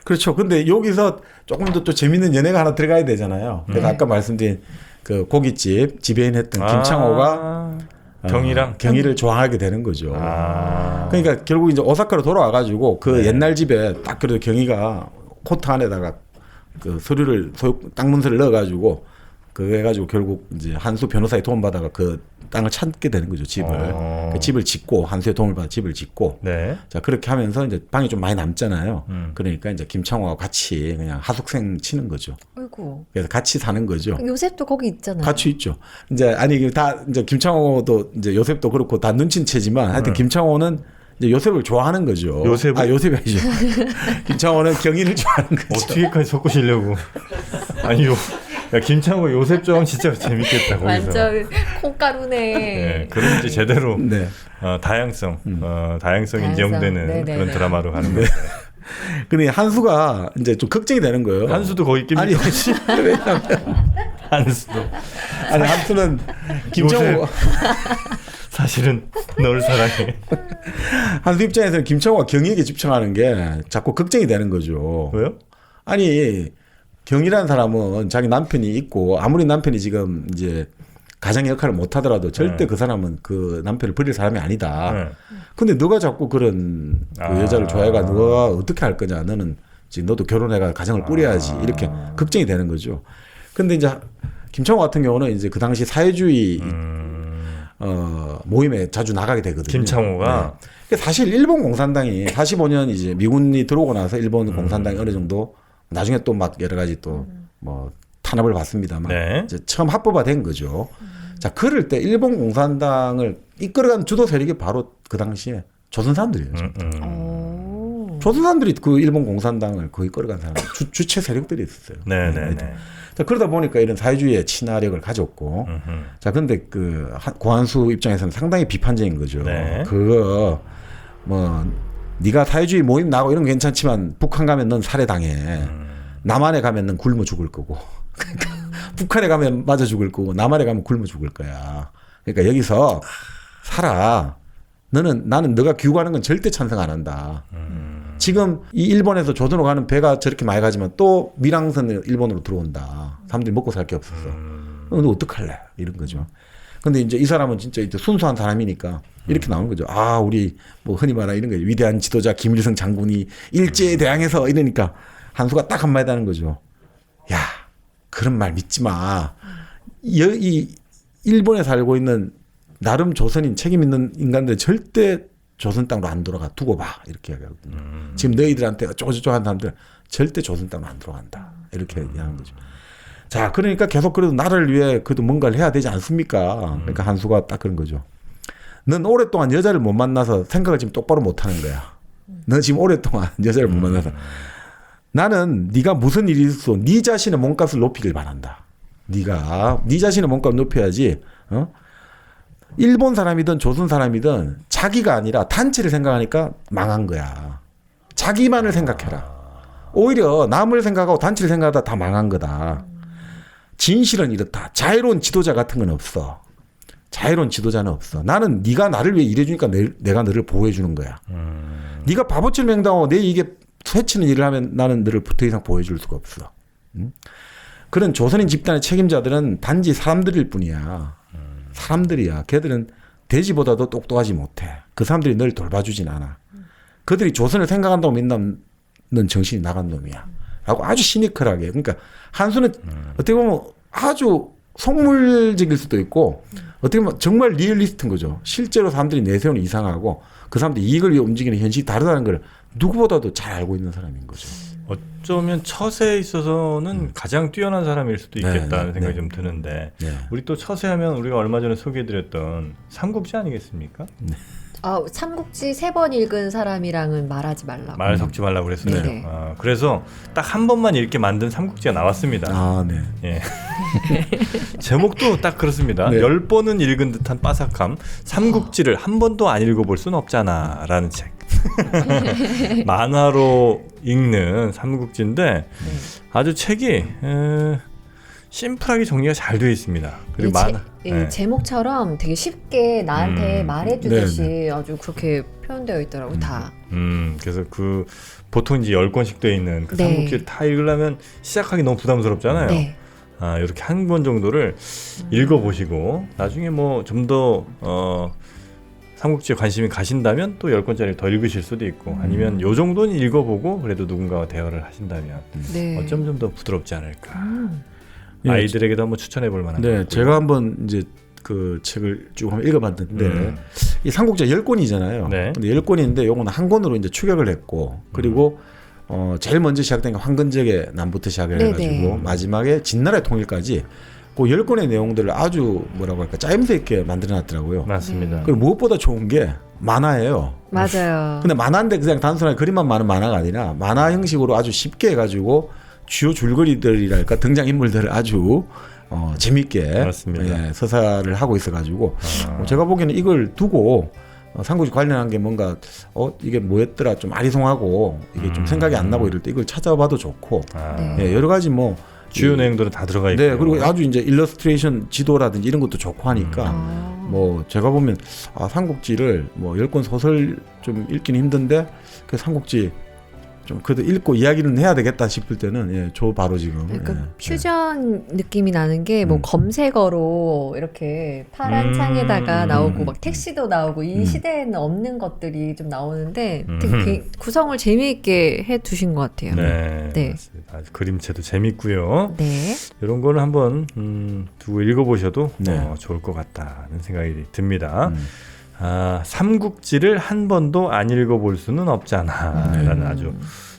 그렇죠. 근데 여기서 조금 더 또 재밌는 연애가 하나 들어가야 되잖아요. 내가 아까 말씀드린 그 고깃집 지배인 했던 김창호가 경희를 좋아하게 되는 거죠. 그러니까 결국 이제 오사카로 돌아와가지고 그 옛날 집에 딱 그래도 경희가 코트 안에다가 그 서류를 땅 문서를 넣어가지고 그 해가지고 결국 이제 한수 변호사의 도움 받아가 그 땅을 찾게 되는 거죠. 집을 그 집을 짓고 한수의 도움을 받아 집을 짓고 네. 자 그렇게 하면서 이제 방이 좀 많이 남잖아요. 그러니까 이제 김창호와 같이 그냥 하숙생 치는 거죠. 아이고. 그래서 같이 사는 거죠. 요셉도 거기 있잖아요. 같이 있죠. 이제 아니 다 이제 김창호도 이제 요셉도 그렇고 다 눈치채지만 하여튼 김창호는 이제 요셉을 좋아하는 거죠. 요셉을? 요셉이 아니죠. 김창호는 경희를 좋아하는 거죠. 어떻게까지 섞으시려고? 아니요. 야, 김창호 요셉 좀 진짜 재밌겠다. 거기서. 완전 콩가루네. 네, 그럼 이제 제대로 네. 다양성이 다양성. 인정되는 네네네. 그런 드라마로 가는 거예요. 근데 한수가 이제 좀 걱정이 되는 거예요. 한수도 거기 낍니까? 아니 왜냐면 한수도 아니 한수는 김창호 사실은 널 사랑해. 한수 입장에서는 김창호가 경희에게 집착하는 게 자꾸 걱정이 되는 거죠. 왜요? 아니 경희라는 사람은 자기 남편이 있고 아무리 남편이 지금 이제 가장의 역할을 못 하더라도 절대 그 사람은 그 남편을 버릴 사람이 아니다. 네. 근데 너가 자꾸 그런 그 여자를 좋아해가 너가 어떻게 할 거냐. 너는 지금 너도 결혼해가 가정을 꾸려야지. 이렇게 걱정이 되는 거죠. 근데 이제 김창호 같은 경우는 이제 그 당시 사회주의 모임에 자주 나가게 되거든요. 김창호가 네. 사실 일본 공산당이 45년 이제 미군이 들어오고 나서 일본 공산당이 어느 정도 나중에 또 막 여러 가지 또 뭐 탄압을 받습니다만 네. 이제 처음 합법화된 거죠. 자, 그럴 때 일본 공산당을 이끌어간 주도 세력이 바로 그 당시에 조선 사람들이에요. 오. 조선 사람들이 그 일본 공산당을 거의 끌어간 사람 주체 세력들이 있었어요. 네네네. 자, 그러다 보니까 이런 사회주의의 친화력을 가졌고, 자, 근데 그 고한수 입장에서는 상당히 비판적인 거죠. 네. 그거 뭐 네가 사회주의 모임 나고 이런 건 괜찮지만 북한 가면 넌 살해당해. 남한에 가면 넌 굶어 죽을 거고. 그러니까 북한에 가면 맞아 죽을 거고 남한에 가면 굶어 죽을 거야. 그러니까 여기서 살아. 나는 너가 규구하는 건 절대 찬성 안 한다. 지금 이 일본에서 조선으로 가는 배가 저렇게 많이 가지만 또 밀항선 일본으로 들어온다. 사람들이 먹고 살 게 없어서. 너 어떡할래? 이런 거죠. 근데 이제 이 사람은 진짜 이제 순수한 사람이니까 이렇게 나오는 거죠. 아, 우리 뭐 흔히 말하는 이런 거예요. 위대한 지도자 김일성 장군이 일제에 대항해서 이러니까 한수가 딱 한마디 하는 거죠. 야, 그런 말 믿지 마. 이 일본에 살고 있는 나름 조선인 책임 있는 인간들 절대 조선 땅으로 안 돌아가 두고 봐. 이렇게 얘기하거든요. 지금 너희들한테 어쩌고저쩌고 하는 사람들 절대 조선 땅으로 안 돌아간다. 이렇게 얘기하는 거죠. 자, 그러니까 계속 그래도 나라를 위해 그래도 뭔가를 해야 되지 않습니까? 그러니까 한수가 딱 그런 거죠. 넌 오랫동안 여자를 못 만나서 생각을 지금 똑바로 못 하는 거야. 넌 지금 오랫동안 여자를 못 만나서. 나는 네가 무슨 일이 있어. 네 자신의 몸값을 높이길 바란다. 네가 네 자신의 몸값을 높여야지. 일본 사람이든 조선 사람이든 자기가 아니라 단체를 생각하니까 망한 거야. 자기만을 생각해라. 오히려 남을 생각하고 단체를 생각하다 다 망한 거다. 진실은 이렇다. 자유로운 지도자 같은 건 없어. 자유로운 지도자는 없어. 나는 네가 나를 위해 일해주니까 내가 너를 보호해 주는 거야. 네가 바보처럼 행동하고 내 이게 해치는 일을 하면 나는 너를 더 이상 보호해 줄 수가 없어. 그런 조선인 집단의 책임자들은 단지 사람들일 뿐이야. 사람들이야. 걔들은 돼지보다도 똑똑하지 못해. 그 사람들이 널 돌봐주진 않아. 그들이 조선을 생각한다고 믿는 넌 정신이 나간 놈이야. 라고 아주 시니컬하게. 그러니까 한수는 어떻게 보면 아주 속물적일 수도 있고 어떻게 보면 정말 리얼리스트인 거죠. 실제로 사람들이 내세우는 이상하고 그 사람들이 이익을 위해 움직이는 현실이 다르다는 걸 누구보다도 잘 알고 있는 사람인 거죠. 어쩌면 처세에 있어서는 가장 뛰어난 사람일 수도 있겠다는 생각이 좀 드는데 네. 우리 또 처세하면 우리가 얼마 전에 소개해드렸던 삼국지 아니겠습니까? 삼국지 3번 읽은 사람이랑은 말하지 말라고. 말 섞지 말라고 그랬어요. 네. 그래서 딱 한 번만 읽게 만든 삼국지가 나왔습니다. 아, 네. 예. 제목도 딱 그렇습니다. 네. 10번은 읽은 듯한 빠삭함. 삼국지를 한 번도 안 읽어볼 순 없잖아 라는 책. 만화로 읽는 삼국지인데 아주 책이 심플하게 정리가 잘 되어 있습니다. 그리고 만화 제목처럼 되게 쉽게 나한테 말해주듯이 아주 그렇게 표현되어 있더라고요. 다. 그래서 보통 이제 10권씩 되어 있는 그 삼국지를 다 읽으려면 시작하기 너무 부담스럽잖아요. 네. 이렇게 한 권 정도를 읽어보시고 나중에 뭐 좀 더 삼국지에 관심이 가신다면 또 10권짜리 더 읽으실 수도 있고 아니면 요 정도는 읽어보고 그래도 누군가와 대화를 하신다면 어쩜 좀 더 부드럽지 않을까. 아이들에게도 한번 추천해볼 만한 것 네, 같고요. 제가 한번 이제 그 책을 쭉 한번 읽어봤는데 이 삼국지가 10권이잖아요. 네. 근데 10권인데 요거는 한 권으로 이제 추격을 했고 그리고 제일 먼저 시작된 게 황건적의 난부터 시작을 해가지고 마지막에 진나라의 통일까지 그 10권의 내용들을 아주 뭐라고 할까 짜임새 있게 만들어놨더라고요. 맞습니다. 그리고 무엇보다 좋은 게 만화예요. 맞아요. 근데 만화인데 그냥 단순하게 그림만 많은 만화가 아니라 만화 형식으로 아주 쉽게 해가지고 주요 줄거리들이랄까 등장인물들을 아주 재밌게 서사를 하고 있어가지고 제가 보기에는 이걸 두고 삼국지 관련한 게 뭔가 이게 뭐였더라 좀 아리송하고 이게 좀 생각이 안 나고 이럴 때 이걸 찾아봐도 좋고 여러 가지 뭐 주요 내용들은 다 들어가 있고 네, 그리고 아주 이제 일러스트레이션 지도라든지 이런 것도 좋고 하니까 뭐 제가 보면 삼국지를 뭐 10권 소설 좀 읽기는 힘든데 그 삼국지 좀 그래도 읽고 이야기는 해야 되겠다 싶을 때는 저 바로 지금 그러니까 퓨전 느낌이 나는 게 뭐 검색어로 이렇게 파란 창에다가 나오고 막 택시도 나오고 이 시대에는 없는 것들이 좀 나오는데 되게 구성을 재미있게 해 두신 것 같아요. 네. 맞습니다. 아주 그림체도 재밌고요. 네. 이런 거를 한번 두고 읽어보셔도 좋을 것 같다는 생각이 듭니다. 삼국지를 한 번도 안 읽어볼 수는 없잖아라는 아주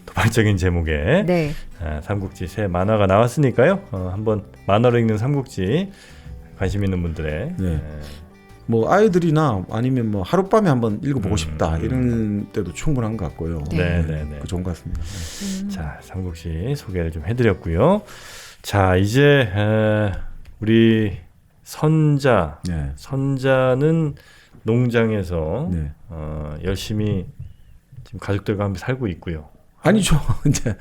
도발적인 제목의 삼국지 새 만화가 나왔으니까요. 한번 만화로 읽는 삼국지 관심 있는 분들의 뭐 아이들이나 아니면 뭐 하룻밤에 한번 읽어보고 싶다 이런 때도 충분한 것 같고요. 좋은 것 같습니다. 자, 삼국지 소개를 좀 해드렸고요. 자, 이제 우리 선자는 농장에서 열심히 지금 가족들과 함께 살고 있고요. 아니죠. 이제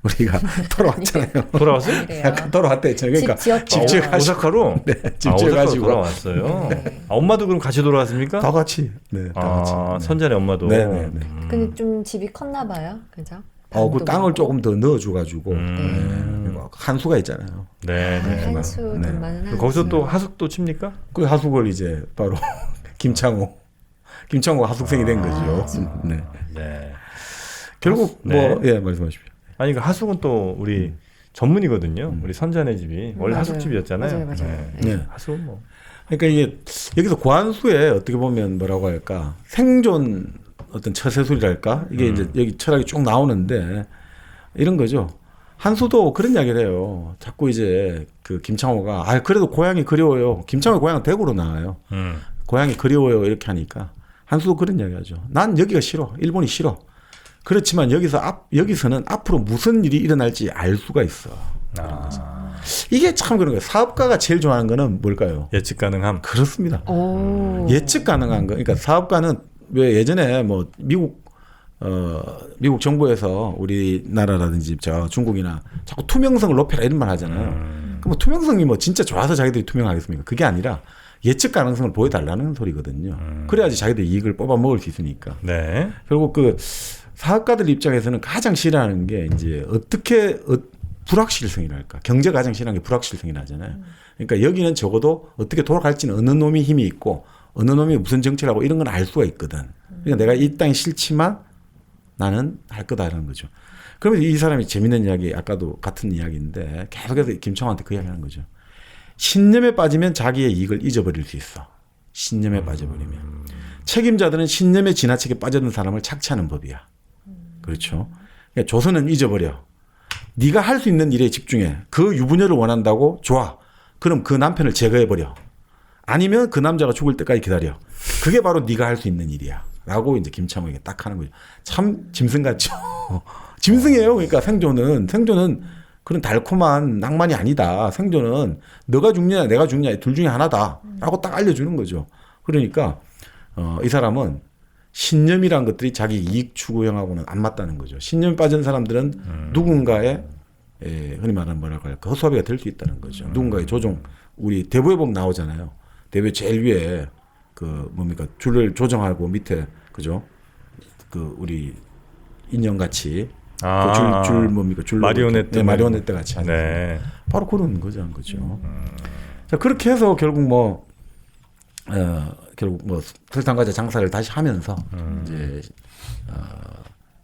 우리가 돌아왔잖아요. 돌아왔어요? 약간 돌아왔대. 그러니까 집 지어가지고 오사카로? 집 지어가지고 돌아왔어요. 엄마도 그럼 같이 돌아왔습니까? 다 같이. 다 같이. 선자네 엄마도. 근데 좀 집이 컸나 봐요. 그죠? 그 땅을 조금 더 넣어줘가지고 한수가 있잖아요. 한수 돈 많은 한수. 거기서 또 하숙도 칩니까? 그 하숙을 이제 바로 김창호가 하숙생이 된 거죠. 결국 말씀하십시오. 아니 그 하숙은 또 우리 전문이거든요. 우리 선자네 집이 원래 하숙집이었잖아요. 맞아요. 하숙은 뭐. 그러니까 이게 여기서 고한수에 어떻게 보면 뭐라고 할까 생존 어떤 처세술이랄까 이게 이제 여기 철학이 쭉 나오는데 이런 거죠. 한수도 그런 이야기를 해요. 자꾸 이제 그 김창호가 그래도 고향이 그리워요. 김창호의 고향은 대구로 나와요. 고향이 그리워요 이렇게 하니까 한수도 그런 이야기하죠. 난 여기가 싫어. 일본이 싫어. 그렇지만 여기서는 앞으로 무슨 일이 일어날지 알 수가 있어. 이게 참 그런 거예요. 사업가가 제일 좋아하는 거는 뭘까요? 예측 가능함. 그렇습니다. 예측 가능한 거. 그러니까 사업가는 왜 예전에 뭐 미국 정부에서 우리나라라든지 중국이나 자꾸 투명성을 높여라 이런 말 하잖아요. 그럼 투명성이 뭐 진짜 좋아서 자기들이 투명하겠습니까? 그게 아니라 예측 가능성을 보여달라는 소리거든요. 그래야지 자기들이 이익을 뽑아 먹을 수 있으니까. 결국 그 사업가들 입장에서는 가장 싫어하는 게 이제 어떻게 불확실성이랄까. 경제가 가장 싫어하는 게 불확실성이라잖아요. 그러니까 여기는 적어도 어떻게 돌아갈지는 어느 놈이 힘이 있고 어느 놈이 무슨 정치를 하고 이런 건 알 수가 있거든. 그러니까 내가 이 땅이 싫지만 나는 할 거다라는 거죠. 그러면 이 사람이 재밌는 이야기, 아까도 같은 이야기인데 계속해서 김창호한테 그 이야기하는 거죠. 신념에 빠지면 자기의 이익을 잊어버릴 수 있어. 신념에 빠져버리면. 책임자들은 신념에 지나치게 빠져든 사람을 착취하는 법이야. 그렇죠. 그러니까 조선은 잊어버려. 네가 할 수 있는 일에 집중해. 그 유부녀를 원한다고? 좋아. 그럼 그 남편을 제거해버려. 아니면 그 남자가 죽을 때까지 기다려. 그게 바로 네가 할 수 있는 일이야. 라고 이제 김창호에게 딱 하는 거죠. 참 짐승 같죠. 짐승이에요. 그러니까 생존은 그런 달콤한 낭만이 아니다. 생존은 너가 죽냐 내가 죽냐 둘 중에 하나다. 라고 딱 알려주는 거죠. 그러니까 이 사람은 신념이란 것들이 자기 이익 추구형하고는 안 맞다는 거죠. 신념이 빠진 사람들은 누군가의 흔히 말하는 뭐랄까요. 허수아비가 될 수 있다는 거죠. 누군가의 조종. 우리 대부에 보면 나오잖아요. 대부 제일 위에 그 뭡니까 줄을 조정하고 밑에 그죠? 그 우리 인형같이 그 줄 뭡니까 줄 마리오네트 네, 마리오네트 같이 하는 네. 바로 그런 거죠, 한 거죠. 자 그렇게 해서 결국 뭐 설탕과자 장사를 다시 하면서 이제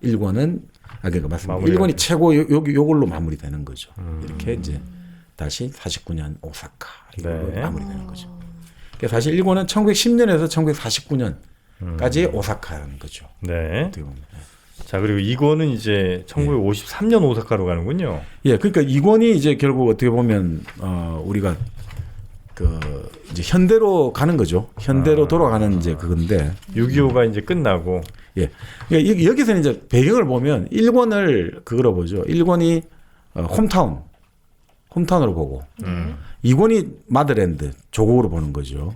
1권은 그러니까 맞습니다. 1권이 최고 요걸로 마무리되는 거죠. 이렇게 이제 다시 49년 오사카 이걸로 네. 마무리되는 거죠. 그러니까 사실 1권은 1910년에서 1949년까지 오사카라는 거죠. 네. 어떻게 보면. 자 그리고 2권은 이제 1953년 오사카로 가는군요. 예, 그러니까 2권이 이제 결국 어떻게 보면 우리가 그 이제 현대로 가는 거죠. 현대로 돌아가는 이제 그건데 6.25가 이제 끝나고 예. 그러니까 여기서는 이제 배경을 보면 1권을 그거로 보죠. 1권이 홈타운으로 보고 2권이 마더랜드 조국으로 보는 거죠.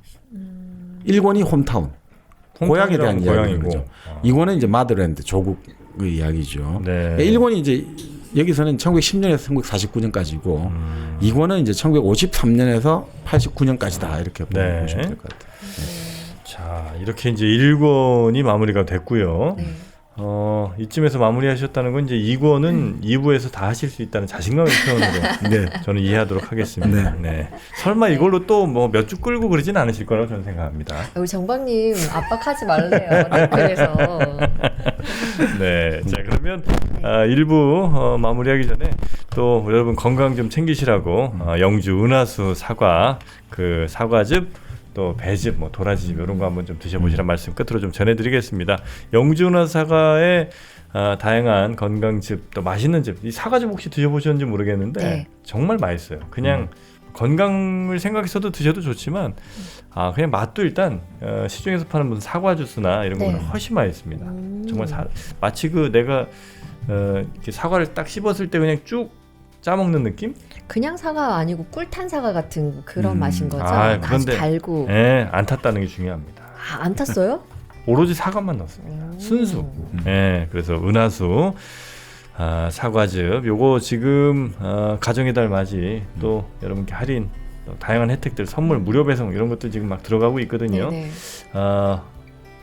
1권이 홈타운 고향에 대한 이야기인 거죠. 2권은 이제 마더랜드 조국의 이야기죠. 네. 1권이 이제 여기서는 1910년에서 1949년까지고 2권은 이제 1953년에서 89년까지다 이렇게 네. 보시면 될 것 같아요. 자 이렇게 이제 1권이 마무리가 됐고요. 네. 이쯤에서 마무리하셨다는 건 이제 2권은 2부에서 다 하실 수 있다는 자신감의 표현으로 네. 저는 이해하도록 하겠습니다. 네. 설마 이걸로 또 뭐 몇 주 끌고 그러진 않으실 거라고 저는 생각합니다. 우리 정박님 압박하지 말래요. 댓글에서. 네. 자 그러면 1부 마무리하기 전에 또 여러분 건강 좀 챙기시라고 영주 은하수 사과 그 사과즙 또 배즙, 뭐 도라지즙 이런 거 한번 좀 드셔보시란 말씀 끝으로 좀 전해드리겠습니다. 영주나 사과의 다양한 건강즙 또 맛있는 즙, 이 사과즙 혹시 드셔보셨는지 모르겠는데 네. 정말 맛있어요. 그냥 건강을 생각해서도 드셔도 좋지만 그냥 맛도 일단 시중에서 파는 무슨 사과 주스나 이런 거보다 네. 훨씬 맛있습니다. 정말 마치 그 내가 이렇게 사과를 딱 씹었을 때 그냥 쭉 짜먹는 느낌? 그냥 사과 아니고 꿀탄 사과 같은 그런 맛인 거죠. 그런데 아주 달고. 네, 안 탔다는 게 중요합니다. 안 탔어요? 오로지 사과만 넣었습니다. 순수. 네, 그래서 은하수 사과즙 요거 지금 가정의 달 맞이 또 여러분께 할인 또 다양한 혜택들 선물 무료 배송 이런 것도 지금 막 들어가고 있거든요. 네네.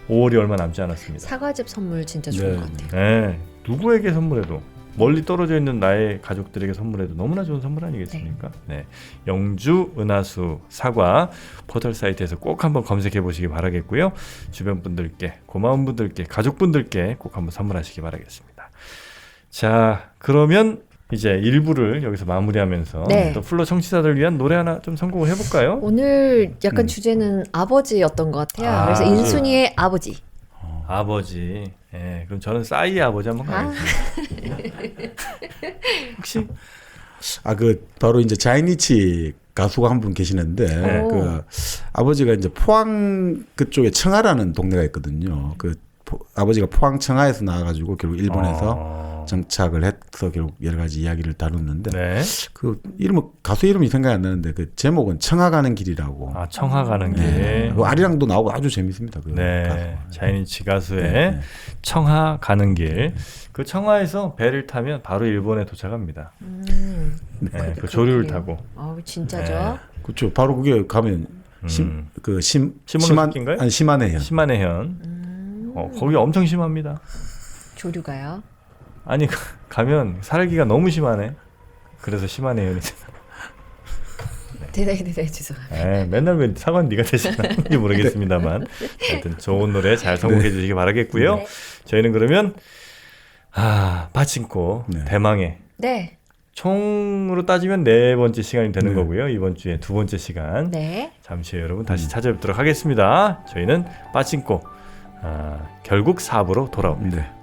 5월이 얼마 남지 않았습니다. 사과즙 선물 진짜 좋은 것 같아요. 네, 누구에게 선물해도 멀리 떨어져 있는 나의 가족들에게 선물해도 너무나 좋은 선물 아니겠습니까? 네. 영주 은하수 사과 포털 사이트에서 꼭 한번 검색해 보시기 바라겠고요. 주변 분들께 고마운 분들께 가족분들께 꼭 한번 선물하시기 바라겠습니다. 자 그러면 이제 1부를 여기서 마무리하면서 네. 또 플로 청취자들 위한 노래 하나 좀 선곡을 해볼까요? 오늘 약간 주제는 아버지였던 것 같아요. 그래서 인순이의 아버지. 아버지. 예, 그럼 저는 싸이의 아버지 한번 가겠습니다. 혹시 그 바로 이제 자이니치 가수가 한 분 계시는데 오. 그 아버지가 이제 포항 그쪽에 청하라는 동네가 있거든요. 아버지가 포항 청하에서 나와가지고 결국 일본에서 정착을 해서 결국 여러 가지 이야기를 다뤘는데 네. 그 가수 이름이 생각이 안 나는데 그 제목은 청하 가는 길이라고. 청하 가는 길. 네. 그 아리랑도 나오고 아주 재밌습니다. 그 네, 자이니치 가수의 네. 청하 가는 길. 그 청하에서 배를 타면 바로 일본에 도착합니다. 네, 그 조류를 타고. 진짜죠? 네. 그렇죠. 바로 그게 가면 시모노세키인가요? 아니 시마네현. 시마네현. 거기 엄청 심합니다. 조류가요? 아니 가면 살기가 너무 심하네. 그래서 시마네현이잖아. 대단히 죄송합니다. 맨날 왜 사과는 네가 대신하는지 모르겠습니다만 하여튼 좋은 노래 잘 선곡해 주시기 바라겠고요. 네. 저희는 그러면 파친코 네. 대망의 네. 총으로 따지면 4번째 시간이 되는 네. 거고요. 이번 주에 2번째 시간. 네. 잠시 후에 여러분 다시 찾아뵙도록 하겠습니다. 저희는 파친코 결국 4부로 돌아옵니다. 네.